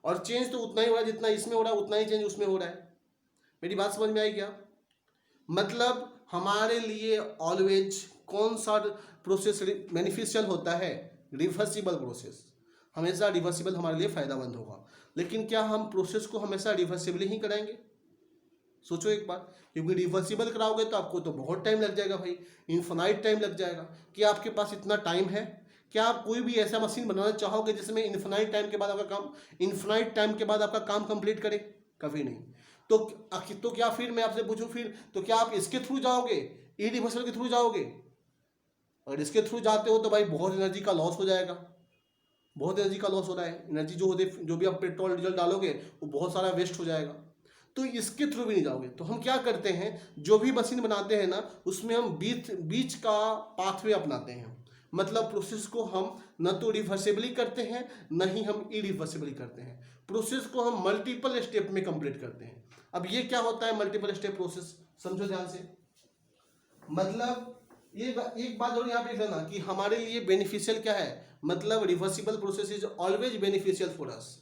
और चेंज तो उतना ही हो रहा है जितना इसमें हो रहा है, उतना ही चेंज उसमें हो रहा है। मेरी बात समझ में आई क्या। मतलब हमारे लिए ऑलवेज कौन सा प्रोसेस बेनिफिशियल होता है, रिवर्सिबल प्रोसेस। हमेशा रिवर्सिबल हमारे लिए फायदामंद होगा। लेकिन क्या हम प्रोसेस को हमेशा रिवर्सिबल ही कराएंगे, सोचो एक बार। क्योंकि रिवर्सिबल कराओगे तो आपको तो बहुत टाइम लग जाएगा भाई, इन्फिनाइट टाइम लग जाएगा। क्या आपके पास इतना टाइम है, क्या आप कोई भी ऐसा मशीन बनाना चाहोगे जिसमें इन्फिनाइट टाइम के बाद आपका काम, इन्फिनाइट टाइम के बाद आपका काम कंप्लीट करे, कभी नहीं। तो क्या फिर मैं आपसे पूछूं, फिर तो क्या आप इसके थ्रू जाओगे, इरिवर्सिबल के थ्रू जाओगे। अगर इसके थ्रू जाते हो तो भाई बहुत एनर्जी का लॉस हो जाएगा, बहुत एनर्जी का लॉस हो रहा है, एनर्जी जो होते जो भी आप पेट्रोल डीजल डालोगे वो बहुत सारा वेस्ट हो जाएगा, तो इसके थ्रू भी नहीं जाओगे। तो हम क्या करते हैं, जो भी मशीन बनाते हैं ना उसमें हम बीच बीच का पाथवे अपनाते हैं। मतलब प्रोसेस को हम न तो रिवर्सिबली करते हैं न ही हम इरिवर्सिबली करते हैं, प्रोसेस को हम मल्टीपल स्टेप में कंप्लीट करते हैं। अब ये क्या होता है मल्टीपल स्टेप प्रोसेस, समझो ध्यान से। मतलब ये एक बात जरूर यहाँ पे लिख लेना कि हमारे लिए बेनिफिशियल क्या है, मतलब reversible process is always beneficial for us,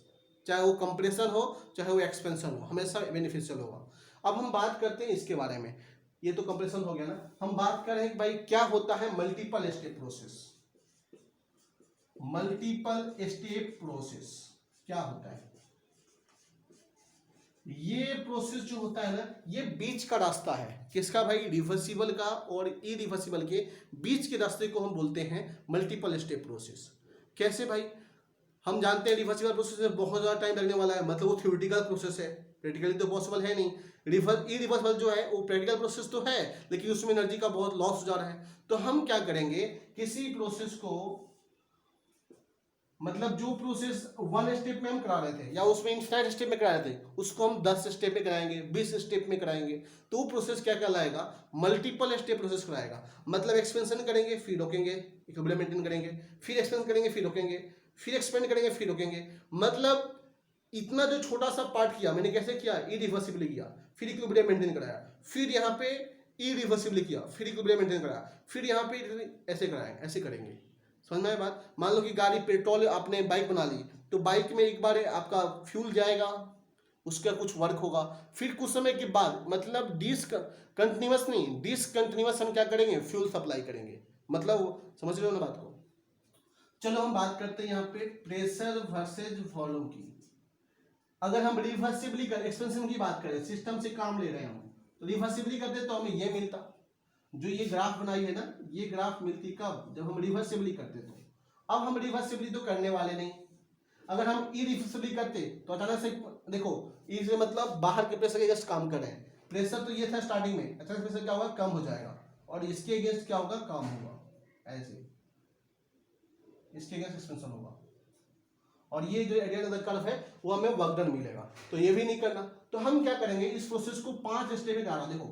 चाहे वो कंप्रेशन हो चाहे वो एक्सपेंशन हो, हमेशा बेनिफिशियल होगा। अब हम बात करते हैं इसके बारे में, ये तो कंप्रेशन हो गया ना, हम बात कर रहे हैं कि भाई क्या होता है multiple step process. Multiple step process क्या होता है, ये प्रोसेस जो होता है ना ये बीच का रास्ता है, किसका भाई, रिवर्सिबल का और इरिवर्सिबल के बीच के रास्ते को हम बोलते हैं मल्टीपल स्टेप प्रोसेस। कैसे भाई, हम जानते हैं रिवर्सिबल प्रोसेस में बहुत ज़्यादा टाइम लगने वाला है, मतलब वो थ्योरेटिकल प्रोसेस है, प्रैक्टिकली तो पॉसिबल है नहीं। इरिवर्सिबल जो है वो प्रैक्टिकल प्रोसेस तो है लेकिन उसमें एनर्जी का बहुत लॉस हो जा रहा है। तो हम क्या करेंगे, किसी प्रोसेस को, मतलब जो प्रोसेस 1 स्टेप में हम करा रहे थे या उसमें इनफाइनाइट स्टेप में करा रहे थे उसको हम 10 स्टेप में कराएंगे, 20 स्टेप में कराएंगे, तो वो प्रोसेस क्या कहलाएगा, मल्टीपल स्टेप प्रोसेस कराएगा। मतलब एक्सपेंशन करेंगे फिर रोकेंगे, इक्विलिब्रियम मेंटेन करेंगे, फिर एक्सपेंशन करेंगे फिर रोकेंगे, फिर एक्सपेंड करेंगे फिर रोकेंगे। मतलब इतना जो छोटा सा पार्ट किया मैंने, कैसे किया, इरिवर्सिबली किया, फिर इक्विलिब्रियम मेंटेन कराया, फिर यहाँ पे इरिवर्सिबली किया, फिर इक्विलिब्रियम मेंटेन कराया, फिर यहाँ पे ऐसे कराएंगे, ऐसे करेंगे। समझ में आया बात। मान लो कि गाड़ी पेट्रोल आपने बाइक बना ली, तो बाइक में एक बार आपका फ्यूल जाएगा, उसका कुछ वर्क होगा, फिर कुछ समय के बाद मतलब कंटिन्यूस नहीं, डिसकंटिन्यूस हम क्या करेंगे, फ्यूल सप्लाई करेंगे। मतलब समझ रहे हो ना बात को। चलो हम बात करते हैं यहाँ पे प्रेशर वर्सेज वॉल्यूम की। अगर हम रिवर्सिबली कर एक्सपेंशन की बात करें, सिस्टम से काम ले रहे हैं हम, तो रिवर्सिबली करते तो हमें ये मिलता, जो ये ग्राफ बनाई है ना, ये ग्राफ मिलती कब, जब हम रिवर्सिबली करते तो। अब हम रिवर्सिबली तो करने वाले नहीं, अगर हम इरिवर्सिबली करते तो अचानक से देखो, ई से मतलब बाहर के प्रेशर के अगेंस्ट काम कर रहे हैं, प्रेशर तो ये था स्टार्टिंग में, अचानक प्रेशर क्या होगा, कम हो जाएगा, और इसके अगेंस्ट क्या होगा, कम होगा, ऐसे इसके अगेंस्ट एक्सपेंशन होगा, और ये जो एरिया का कर्व है वो हमें वर्क डन मिलेगा। तो ये भी नहीं करना, तो हम क्या करेंगे, इस प्रोसेस को 5 स्टेप में डाला। देखो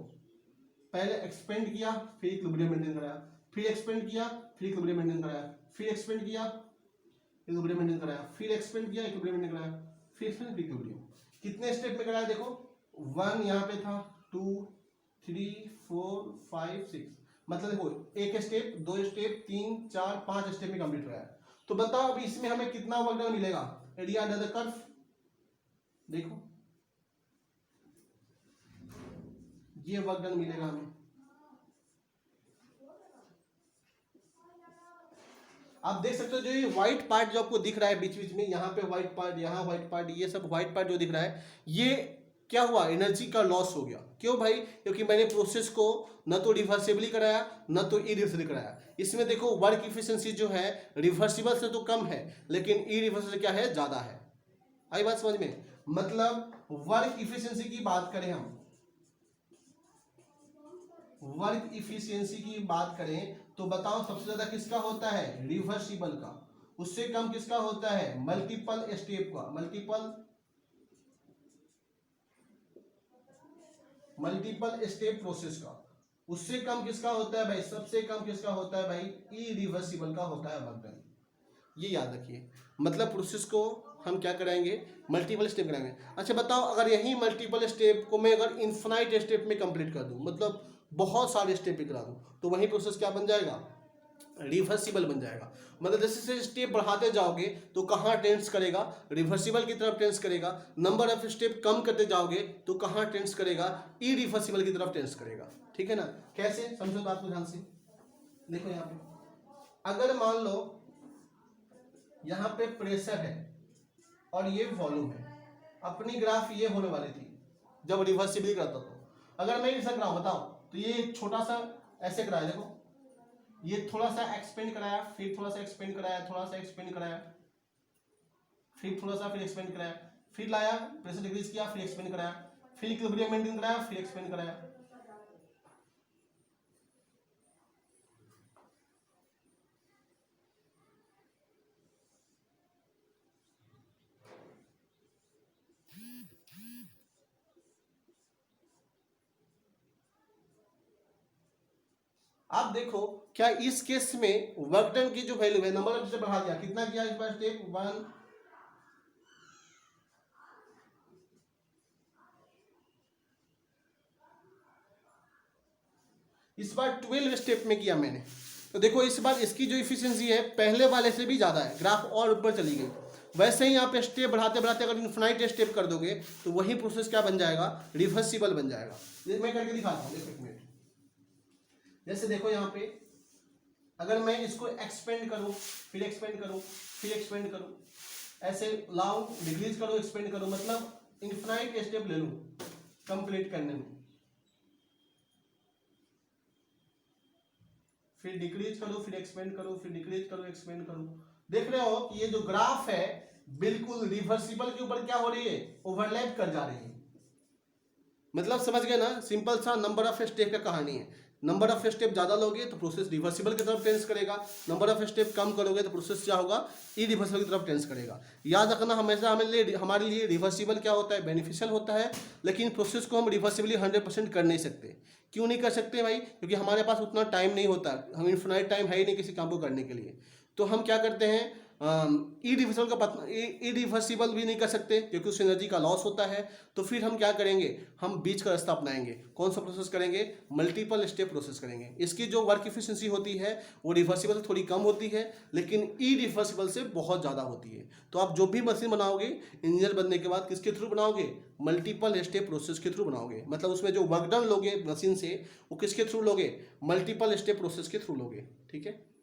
पहले एक्सपेंड किया फिर इक्विलिब्रियम मेंटेन कराया, फिर एक्सपेंड किया फिर इक्विलिब्रियम मेंटेन कराया, फिर एक्सपेंड किया इक्विलिब्रियम मेंटेन कराया, फिर एक्सपेंड किया इक्विलिब्रियम मेंटेन कराया, फिर इक्विलिब्रियम। कितने स्टेप में कराया, देखो 1 यहाँ पे था, 2 3 4 5 6, मतलब देखो एक स्टेप, 2 स्टेप, 3 4 5 स्टेप में कंप्लीट कराया। तो बताओ अभी इसमें हमें कितना वर्क डन मिलेगा, एरिया अंडर द कर्व, देखो ये वर्क डन मिलेगा हमें। आप देख सकते हो जो ये व्हाइट पार्ट जो आपको दिख रहा है बीच बीच में, यहाँ पे व्हाइट पार्ट, यहाँ व्हाइट पार्ट, ये सब व्हाइट पार्ट जो दिख रहा है, ये क्या हुआ, एनर्जी का लॉस हो गया। क्यों भाई, क्योंकि मैंने प्रोसेस को न तो रिवर्सिबली कराया न तो इरिवर्सिबली कराया। इसमें देखो वर्क इफिशिएंसी जो है रिवर्सिबल से तो कम है लेकिन इरिवर्सिबल से क्या है, ज्यादा है। आई बात समझ में। मतलब वर्क इफिशिएंसी की बात करें हम, वर्क इफिशियंसी की बात करें तो बताओ सबसे ज्यादा किसका होता है, रिवर्सिबल का, उससे कम किसका होता है, मल्टीपल स्टेप का, मल्टीपल स्टेप प्रोसेस का। उससे कम किसका होता है भाई, सबसे कम किसका होता है भाई, इरिवर्सिबल का होता है वर्क डन। ये याद रखिए, मतलब प्रोसेस को हम क्या कराएंगे, मल्टीपल स्टेप कराएंगे। अच्छा बताओ अगर यही मल्टीपल स्टेप को मैं अगर इन्फिनाइट स्टेप में कंप्लीट कर दूं, मतलब बहुत सारे स्टेप पे करा दूं, तो वही प्रोसेस क्या बन जाएगा, रिवर्सिबल बन जाएगा। मतलब जैसे जैसे स्टेप बढ़ाते जाओगे तो कहाँ टेंस करेगा, रिवर्सिबल की तरफ टेंस करेगा, नंबर ऑफ स्टेप कम करते जाओगे तो कहाँ टेंस करेगा, इरिवर्सिबल की तरफ टेंस करेगा। ठीक है ना, कैसे समझो बात को ध्यान से। देखो यहाँ पे अगर मान लो यहाँ पे प्रेशर है और ये वॉल्यूम है, अपनी ग्राफ ये होने वाली थी जब रिवर्सिबल करता तो। अगर मैं ऐसा कराऊं बताओ, तो ये छोटा सा ऐसे कराया, देखो ये थोड़ा सा एक्सपेंड कराया, फिर थोड़ा सा एक्सपेंड कराया, थोड़ा सा एक्सपेंड कराया, फिर थोड़ा सा, फिर एक्सपेंड कराया, फिर लाया प्रेशर डिक्रीज किया, फिर एक्सपेंड कराया, फिर इक्विलिब्रियम मेंटेन कराया, फिर एक्सपेंड कराया। आप देखो क्या इस केस में वर्क डन की जो वैल्यू है, नंबर ऑफ स्टेप बढ़ा दिया, कितना किया इस बार स्टेप 1, इस बार 12 स्टेप में किया मैंने। तो देखो इस बार इसकी जो इफिशियंसी है पहले वाले से भी ज़्यादा है, ग्राफ और ऊपर चली गई। वैसे ही यहाँ पे स्टेप बढ़ाते बढ़ाते अगर इन्फिनाइट स्टेप कर दोगे तो वही प्रोसेस क्या बन जाएगा, रिवर्सिबल बन जाएगा। ये मैं करके दिखाता हूँ, एक मिनट। जैसे देखो यहाँ पे अगर मैं इसको एक्सपेंड करूँ, फिर एक्सपेंड करूँ, फिर एक्सपेंड करूँ, ऐसे लॉन्ग डिक्रीज करो, एक्सपेंड करो, मतलब इन्फिनाइट स्टेप ले लूँ कंप्लीट करने में, फिर डिक्रीज करो, फिर एक्सपेंड करो, फिर डिक्रीज करो, एक्सपेंड करो। देख रहे हो कि ये जो ग्राफ है बिल्कुल रिवर्सिबल के ऊपर क्या हो रही है, ओवरलैप कर जा रही है। मतलब समझ गए ना, सिंपल सा नंबर ऑफ स्टेप का कहानी है। नंबर ऑफ स्टेप ज़्यादा लोगे तो प्रोसेस रिवर्सिबल की तरफ टेंस करेगा, नंबर ऑफ स्टेप कम करोगे तो प्रोसेस क्या होगा, इरिवर्सिबल की तरफ टेंस करेगा। याद रखना हमेशा हमारे लिए रिवर्सिबल क्या होता है, बेनिफिशियल होता है, लेकिन प्रोसेस को हम रिवर्सिबली 100% कर नहीं सकते। क्यों नहीं कर सकते भाई, क्योंकि हमारे पास उतना टाइम नहीं होता, हम इन्फिनाइट टाइम है ही नहीं किसी काम को करने के लिए। तो हम क्या करते हैं, इरिवर्सिबल भी नहीं कर सकते क्योंकि उस एनर्जी का लॉस होता है। तो फिर हम क्या करेंगे, हम बीच का रास्ता अपनाएंगे। कौन सा प्रोसेस करेंगे, मल्टीपल स्टेप प्रोसेस करेंगे। इसकी जो वर्क इफिशिएंसी होती है वो रिवर्सिबल से थोड़ी कम होती है, लेकिन इरिवर्सिबल से बहुत ज़्यादा होती है। तो आप जो भी मशीन बनाओगे इंजीनियर बनने के बाद किसके थ्रू बनाओगे, मल्टीपल स्टेप प्रोसेस के थ्रू बनाओगे। मतलब उसमें जो वर्क डन लोगे मशीन से वो किसके थ्रू लोगे, मल्टीपल स्टेप प्रोसेस के थ्रू लोगे। ठीक है।